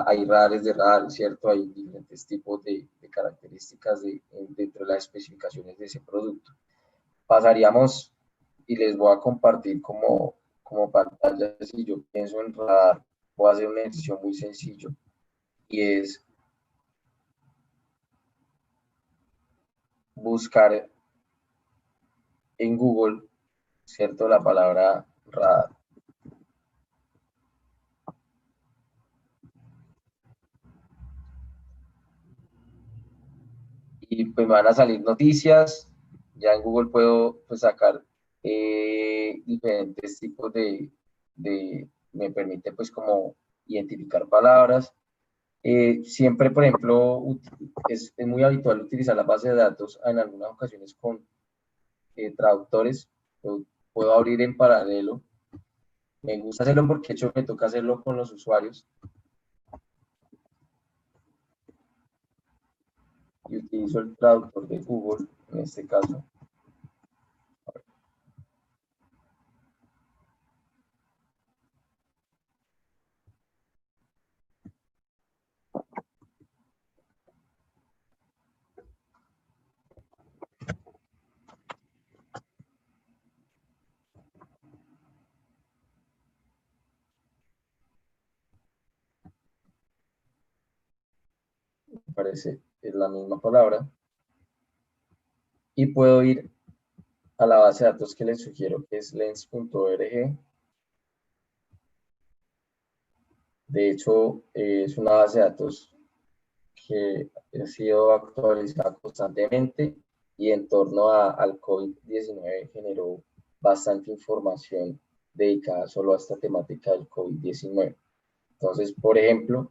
[SPEAKER 2] hay radares de radar, ¿cierto? Hay diferentes tipos de características dentro de las especificaciones de ese producto. Pasaríamos y les voy a compartir como pantalla. Si yo pienso en radar, voy a hacer un ejercicio muy sencillo y es buscar en Google, ¿cierto? La palabra radar. Y pues me van a salir noticias. Ya en Google puedo pues, sacar diferentes tipos me permite pues como identificar palabras. Siempre, por ejemplo, es muy habitual utilizar la base de datos en algunas ocasiones con traductores. Puedo abrir en paralelo. Me gusta hacerlo porque de hecho me toca hacerlo con los usuarios y utilizo el traductor de Google en este caso. Me parece es la misma palabra. y puedo ir a la base de datos que les sugiero, que es lens.org. De hecho, es una base de datos que ha sido actualizada constantemente y en torno al COVID-19 generó bastante información dedicada solo a esta temática del COVID-19. Entonces, por ejemplo,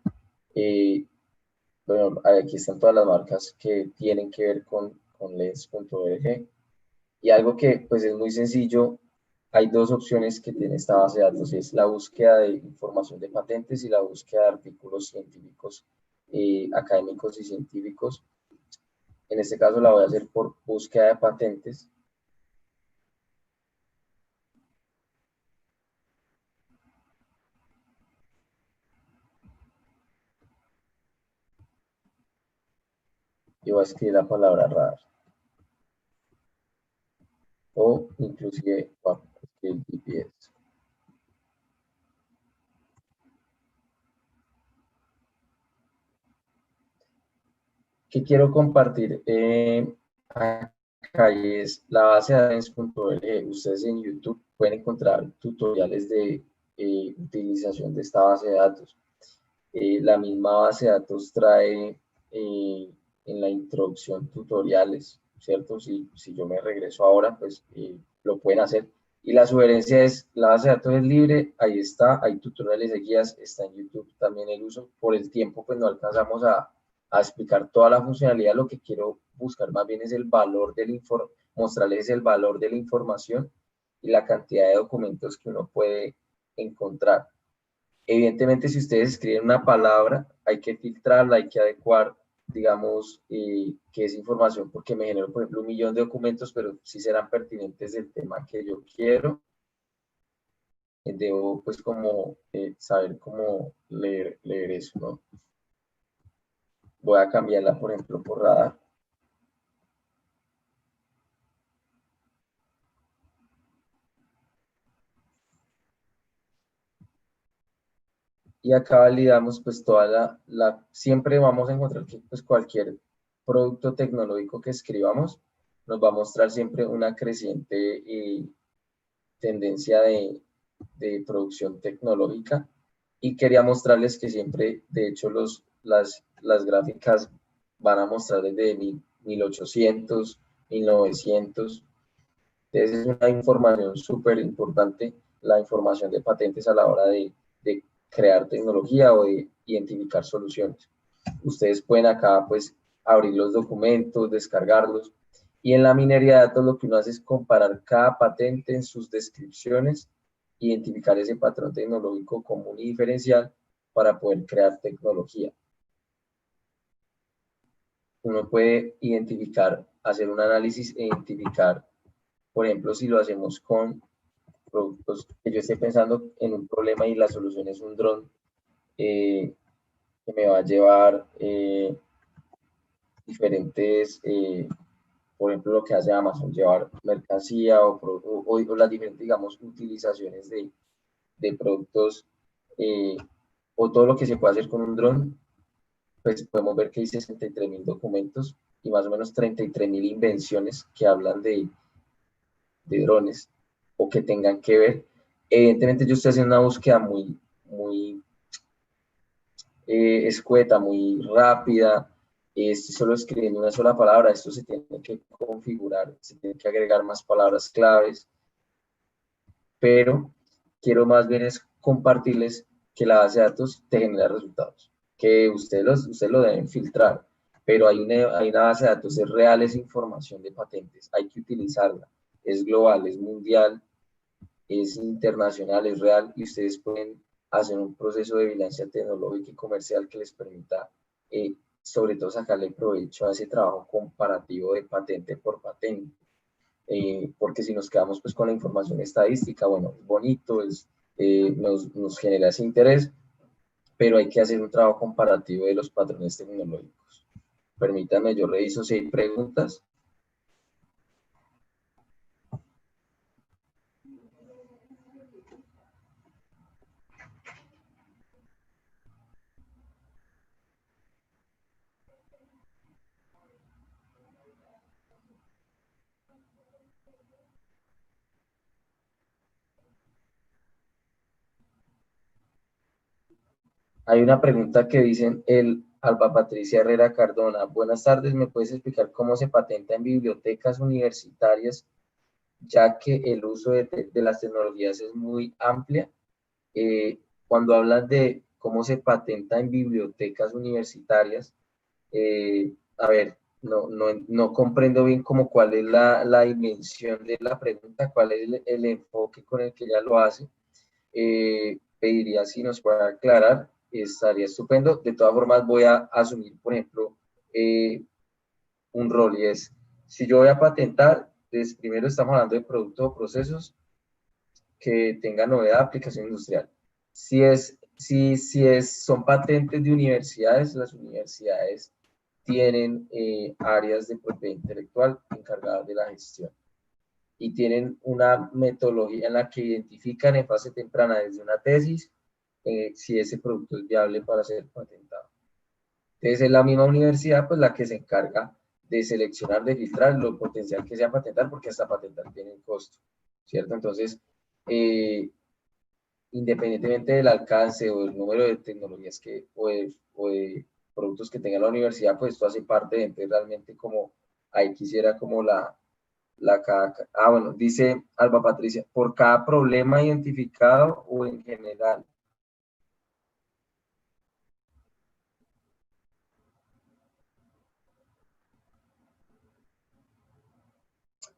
[SPEAKER 2] bueno, aquí están todas las marcas que tienen que ver con lens.org. Y algo que pues es muy sencillo, hay dos opciones que tiene esta base de datos, es la búsqueda de información de patentes y la búsqueda de artículos científicos, académicos y científicos. En este caso la voy a hacer por búsqueda de patentes. Y voy a escribir la palabra radar. O inclusive el GPS. ¿Qué quiero compartir? Acá es la base de datos.org. Ustedes en YouTube pueden encontrar tutoriales de utilización de esta base de datos. La misma base de datos trae en la introducción tutoriales, ¿cierto? Si yo me regreso ahora, pues lo pueden hacer. Y la sugerencia es, la base de datos es libre, ahí está, hay tutoriales de guías, está en YouTube también el uso. Por el tiempo, pues no alcanzamos a explicar toda la funcionalidad. Lo que quiero buscar más bien es el valor del mostrarles el valor de la información y la cantidad de documentos que uno puede encontrar. Evidentemente, si ustedes escriben una palabra, hay que filtrarla, hay que adecuar, digamos, que es información, porque me genero, por ejemplo, 1.000.000 de documentos, pero sí serán pertinentes del tema que yo quiero. Debo, pues, como saber cómo leer eso, ¿no? Voy a cambiarla, por ejemplo, por radar. Y acá validamos pues siempre vamos a encontrar que pues cualquier producto tecnológico que escribamos nos va a mostrar siempre una creciente tendencia de producción tecnológica y quería mostrarles que siempre, de hecho, las gráficas van a mostrar desde 1800, 1900. Entonces es una información súper importante, la información de patentes a la hora de crear tecnología o de identificar soluciones. Ustedes pueden acá pues abrir los documentos, descargarlos y en la minería de datos lo que uno hace es comparar cada patente en sus descripciones, identificar ese patrón tecnológico común y diferencial para poder crear tecnología. Uno puede identificar, hacer un análisis e identificar, por ejemplo, si lo hacemos con productos que yo esté pensando en un problema y la solución es un dron que me va a llevar diferentes, por ejemplo, lo que hace Amazon, llevar mercancía o las diferentes, digamos, utilizaciones de productos o todo lo que se puede hacer con un dron, pues podemos ver que hay 63.000 documentos y más o menos 33.000 invenciones que hablan de drones o que tengan que ver. Evidentemente yo estoy haciendo una búsqueda muy escueta, muy rápida, estoy solo escribiendo una sola palabra, esto se tiene que configurar, se tiene que agregar más palabras claves, pero quiero más bien es compartirles que la base de datos te genera resultados, que ustedes lo deben filtrar, pero hay una base de datos, es real, es información de patentes, hay que utilizarla, es global, es mundial, es internacional, es real y ustedes pueden hacer un proceso de vigilancia tecnológica y comercial que les permita, sobre todo, sacarle provecho a ese trabajo comparativo de patente por patente. Porque si nos quedamos pues con la información estadística, bueno, es bonito, nos genera ese interés, pero hay que hacer un trabajo comparativo de los patrones tecnológicos. Permítanme, yo reviso si hay preguntas. Hay una pregunta que dicen Alba Patricia Herrera Cardona. Buenas tardes, ¿me puedes explicar cómo se patenta en bibliotecas universitarias, ya que el uso de las tecnologías es muy amplia? Cuando hablan de cómo se patenta en bibliotecas universitarias, a ver, no comprendo bien como cuál es la dimensión de la pregunta, cuál es el enfoque con el que ella lo hace. Pediría si nos puede aclarar, estaría estupendo. De todas formas, voy a asumir, por ejemplo, un rol, y es, si yo voy a patentar, pues primero estamos hablando de productos o procesos que tengan novedad de aplicación industrial. Son patentes de universidades, las universidades tienen áreas de propiedad intelectual encargadas de la gestión y tienen una metodología en la que identifican en fase temprana desde una tesis si ese producto es viable para ser patentado. Entonces es la misma universidad pues la que se encarga de seleccionar, de filtrar lo potencial que sea patentar, porque hasta patentar tiene un costo, ¿cierto? Entonces, independientemente del alcance o del número de tecnologías o de productos que tenga la universidad, pues esto hace parte de, entonces realmente como ahí quisiera como bueno, dice Alba Patricia, por cada problema identificado o en general.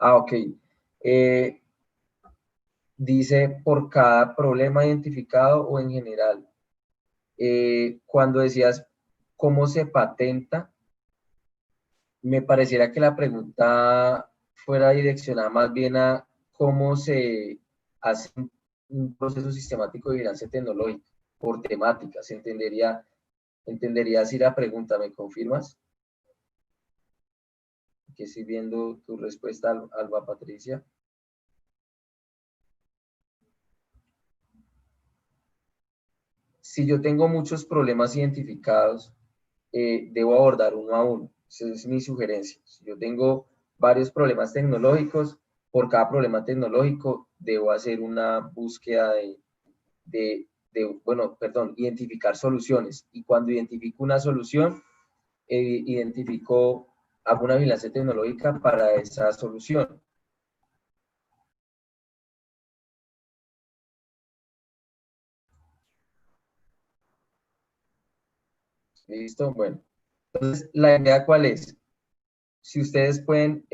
[SPEAKER 2] Ok. Dice por cada problema identificado o en general. Cuando decías cómo se patenta, me pareciera que la pregunta fuera direccionada más bien a cómo se hace un proceso sistemático de vigilancia tecnológica por temáticas. Entendería así la pregunta, ¿me confirmas? Que estoy viendo tu respuesta, Alba Patricia. Si yo tengo muchos problemas identificados, debo abordar uno a uno. Esa es mi sugerencia. Si yo tengo varios problemas tecnológicos, por cada problema tecnológico debo hacer una búsqueda identificar soluciones. Y cuando identifico una solución, hago una vigilancia tecnológica para esa solución. ¿Listo? Bueno. Entonces, ¿la idea cuál es? Si ustedes pueden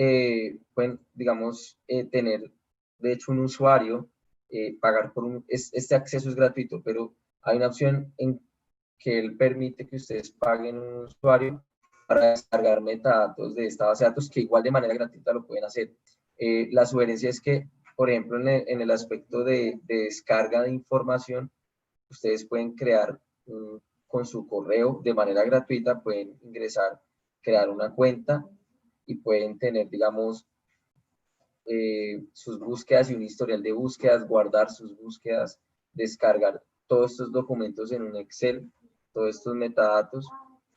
[SPEAKER 2] digamos, tener, de hecho, un usuario, pagar por este acceso es gratuito, pero hay una opción en que él permite que ustedes paguen un usuario para descargar metadatos de esta base de datos, que igual de manera gratuita lo pueden hacer. La sugerencia es que, por ejemplo, en el aspecto de descarga de información, ustedes pueden crear con su correo de manera gratuita, pueden ingresar, crear una cuenta y pueden tener, digamos, sus búsquedas y un historial de búsquedas, guardar sus búsquedas, descargar todos estos documentos en un Excel, todos estos metadatos,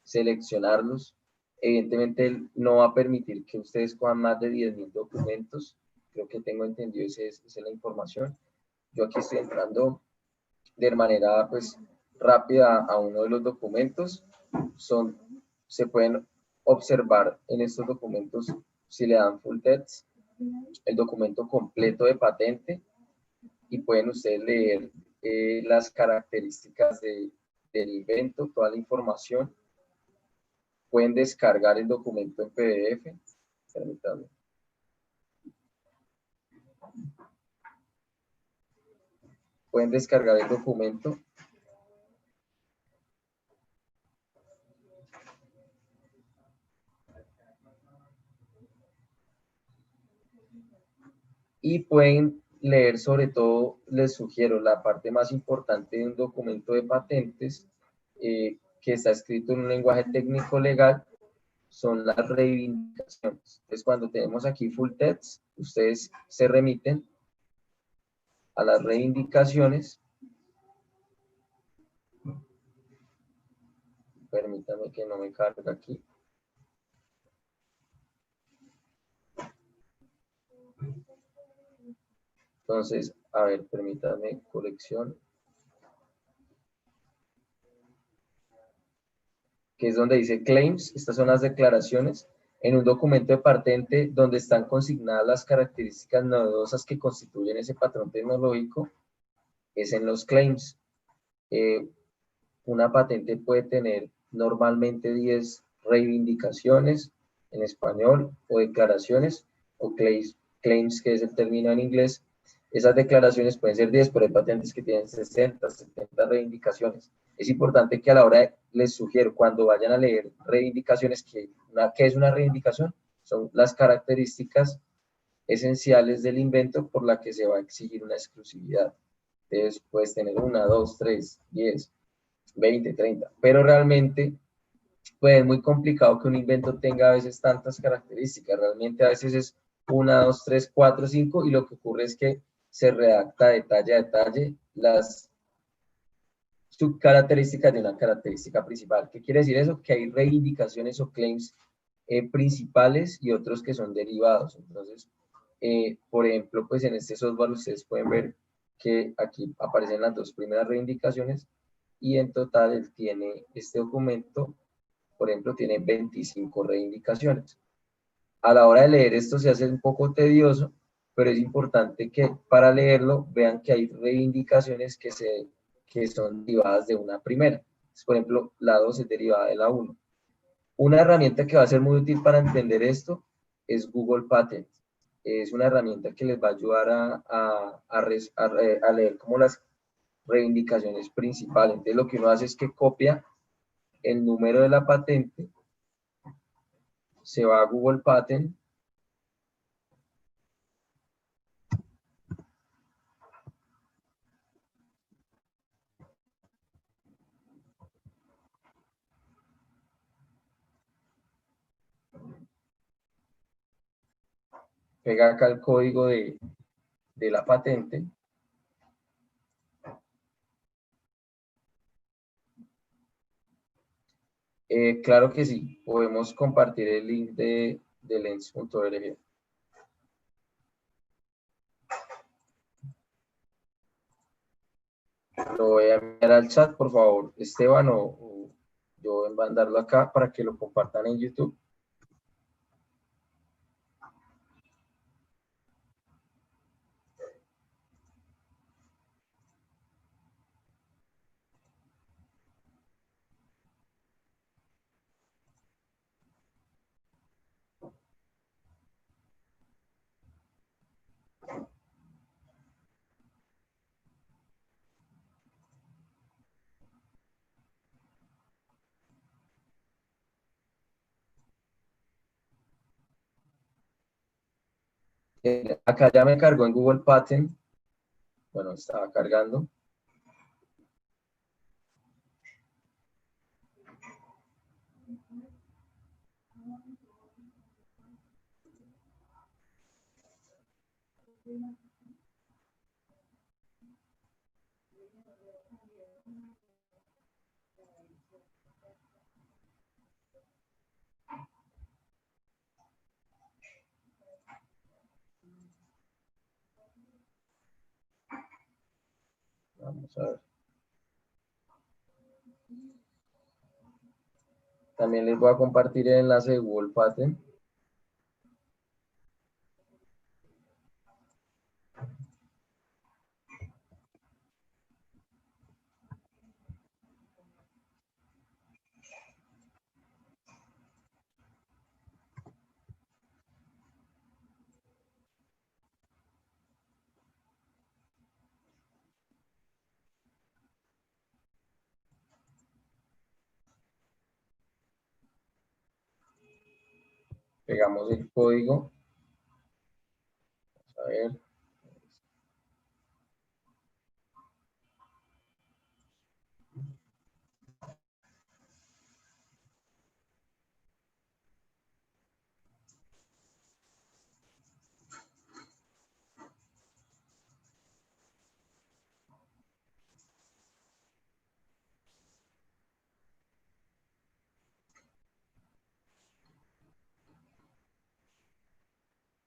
[SPEAKER 2] seleccionarlos. Evidentemente no va a permitir que ustedes cojan más de 10.000 documentos, creo que tengo entendido, esa es la información. Yo aquí estoy entrando de manera pues rápida a uno de los documentos. Se pueden observar en estos documentos, si le dan full text, el documento completo de patente, y pueden ustedes leer las características del invento, toda la información. Pueden descargar el documento en PDF. Permítanme. Pueden descargar el documento. Y pueden leer, sobre todo, les sugiero, la parte más importante de un documento de patentes, que está escrito en un lenguaje técnico legal, son las reivindicaciones. Entonces, cuando tenemos aquí full text, ustedes se remiten a las reivindicaciones. Permítame que no me cargue aquí. Entonces, a ver, permítame, colección. que es donde dice claims, estas son las declaraciones, en un documento de patente donde están consignadas las características novedosas que constituyen ese patrón tecnológico, es en los claims. Una patente puede tener normalmente 10 reivindicaciones en español o declaraciones o claims, que es el término en inglés. Esas declaraciones pueden ser 10, pero hay patentes que tienen 60, 70 reivindicaciones. Es importante que a la hora les sugiero, cuando vayan a leer reivindicaciones, ¿qué es una reivindicación? Son las características esenciales del invento por la que se va a exigir una exclusividad. Entonces, puedes tener 1, 2, 3, 10, 20, 30, pero realmente pues es muy complicado que un invento tenga a veces tantas características, realmente a veces es 1, 2, 3, 4, 5 y lo que ocurre es que se redacta detalle a detalle las subcaracterísticas de una característica principal. ¿Qué quiere decir eso? Que hay reivindicaciones o claims principales y otros que son derivados. Entonces, por ejemplo, pues en este software ustedes pueden ver que aquí aparecen las dos primeras reivindicaciones y en total él tiene este documento, por ejemplo, tiene 25 reivindicaciones. A la hora de leer esto se hace un poco tedioso, pero es importante que para leerlo vean que hay reivindicaciones que son derivadas de una primera. Entonces, por ejemplo, la 2 es derivada de la 1. Una herramienta que va a ser muy útil para entender esto es Google Patent. Es una herramienta que les va a ayudar a leer como las reivindicaciones principales. Entonces, lo que uno hace es que copia el número de la patente, se va a Google Patent, pega acá el código de la patente, claro que sí, podemos compartir el link de lens.org. Lo voy a enviar al chat, por favor, Esteban, o yo voy a mandarlo acá para que lo compartan en YouTube. Acá ya me cargó en Google Patent. Bueno, estaba cargando. Vamos a ver. También les voy a compartir el enlace de Google Patent. Pegamos el código. Vamos a ver.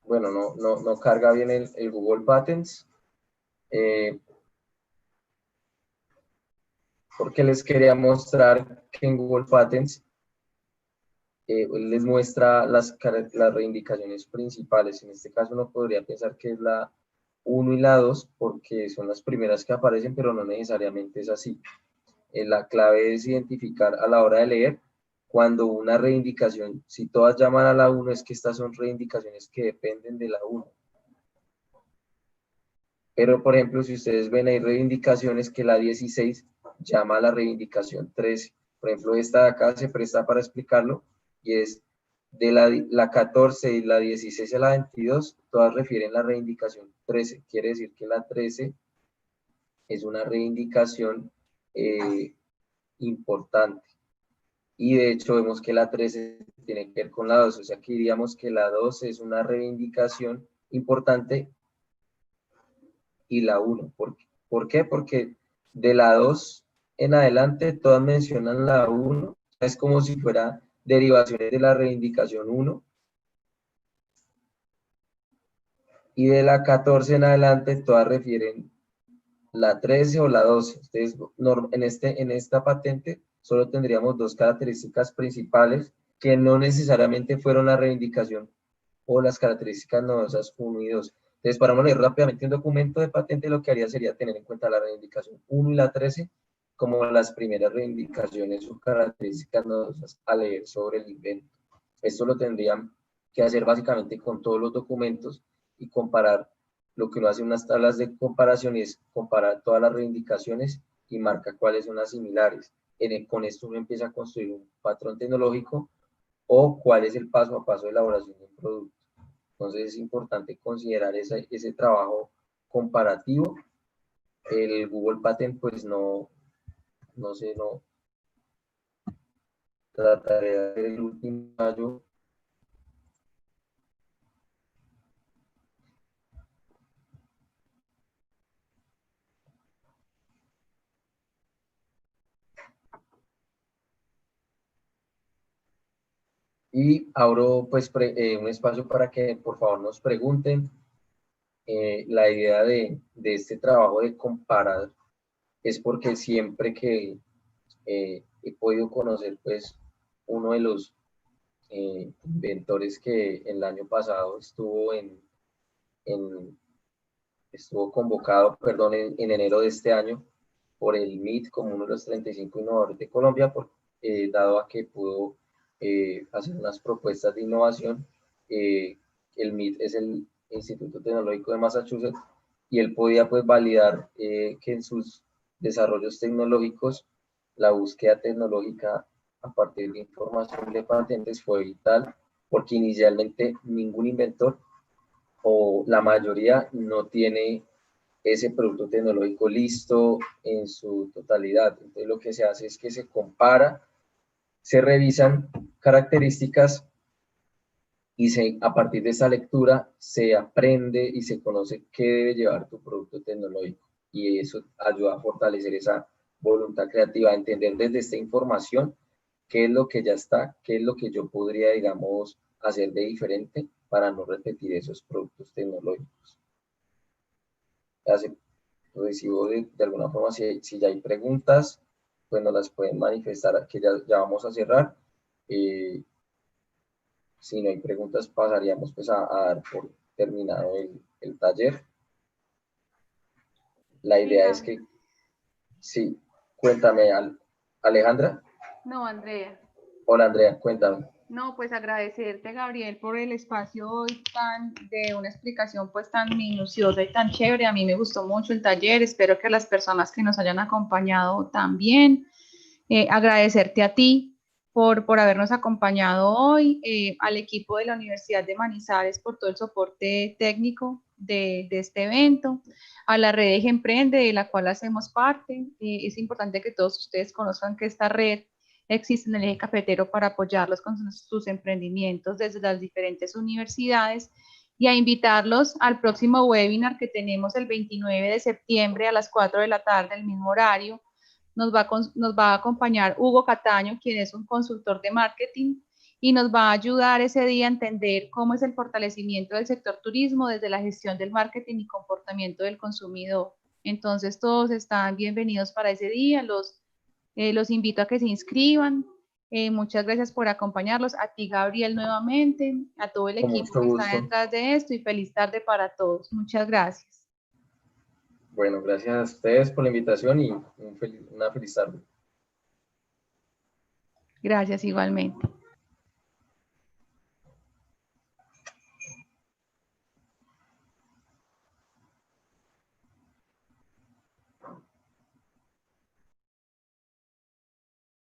[SPEAKER 2] Bueno, no carga bien el Google Patents. Porque les quería mostrar que en Google Patents les muestra las reivindicaciones principales. En este caso uno podría pensar que es la 1 y la 2 porque son las primeras que aparecen, pero no necesariamente es así. La clave es identificar a la hora de leer cuando una reivindicación, si todas llaman a la 1, es que estas son reivindicaciones que dependen de la 1. Pero, por ejemplo, si ustedes ven, hay reivindicaciones que la 16 llama a la reivindicación 13. Por ejemplo, esta de acá se presta para explicarlo, y es de la 14 y la 16 a la 22, todas refieren a la reivindicación 13. Quiere decir que la 13 es una reivindicación importante. Y de hecho vemos que la 13 tiene que ver con la 2, o sea que diríamos que la 2 es una reivindicación importante y la 1. ¿Por qué? Porque de la 2 en adelante todas mencionan la 1, es como si fuera derivaciones de la reivindicación 1, y de la 14 en adelante todas refieren la 13 o la 12. Entonces, en esta patente solo tendríamos dos características principales que no necesariamente fueron la reivindicación o las características novedosas 1 y 2. Entonces, para leer rápidamente un documento de patente, lo que haría sería tener en cuenta la reivindicación 1 y la 13 como las primeras reivindicaciones o características novedosas a leer sobre el invento. Esto lo tendrían que hacer básicamente con todos los documentos y comparar. Lo que uno hace unas tablas de comparación es comparar todas las reivindicaciones y marca cuáles son las similares. Con esto uno empieza a construir un patrón tecnológico o cuál es el paso a paso de elaboración de un producto. Entonces es importante considerar ese trabajo comparativo. El Google Patent, pues no sé, no trataré de hacer el último ensayo. Y abro pues un espacio para que por favor nos pregunten. La idea de este trabajo de comparar es porque siempre que he podido conocer pues uno de los inventores que el año pasado estuvo convocado, perdón, en enero de este año por el MIT como uno de los 35 innovadores de Colombia, dado a que pudo hacer unas propuestas de innovación. El MIT es el Instituto Tecnológico de Massachusetts y él podía pues validar que en sus desarrollos tecnológicos la búsqueda tecnológica a partir de información de patentes fue vital, porque inicialmente ningún inventor o la mayoría no tiene ese producto tecnológico listo en su totalidad. Entonces lo que se hace es que se compara, se revisan características y a partir de esa lectura se aprende y se conoce qué debe llevar tu producto tecnológico. Y eso ayuda a fortalecer esa voluntad creativa, a entender desde esta información qué es lo que ya está, qué es lo que yo podría, digamos, hacer de diferente para no repetir esos productos tecnológicos. Recibo de alguna forma, si ya hay preguntas, pues nos las pueden manifestar, que ya vamos a cerrar. Si no hay preguntas, pasaríamos pues a dar por terminado el taller. La idea es que, sí, cuéntame, Alejandra.
[SPEAKER 1] No, Andrea.
[SPEAKER 2] Hola, Andrea, cuéntame.
[SPEAKER 1] No, pues agradecerte, Gabriel, por el espacio hoy de una explicación pues tan minuciosa y tan chévere. A mí me gustó mucho el taller, espero que las personas que nos hayan acompañado también. Agradecerte a ti por habernos acompañado hoy, al equipo de la Universidad de Manizales por todo el soporte técnico de este evento, a la red Eje Emprende, de la cual hacemos parte. Es importante que todos ustedes conozcan que esta red existe en el eje cafetero para apoyarlos con sus emprendimientos desde las diferentes universidades y a invitarlos al próximo webinar que tenemos el 29 de septiembre a las 4 de la tarde, el mismo horario. Nos va a acompañar Hugo Cataño, quien es un consultor de marketing y nos va a ayudar ese día a entender cómo es el fortalecimiento del sector turismo desde la gestión del marketing y comportamiento del consumidor. Entonces todos están bienvenidos para ese día, los invito a que se inscriban Muchas gracias por acompañarlos. A ti, Gabriel, nuevamente, a todo el equipo que está detrás de esto, y feliz tarde para todos. Muchas gracias.
[SPEAKER 2] Bueno, gracias a ustedes por la invitación y una feliz tarde.
[SPEAKER 1] Gracias igualmente.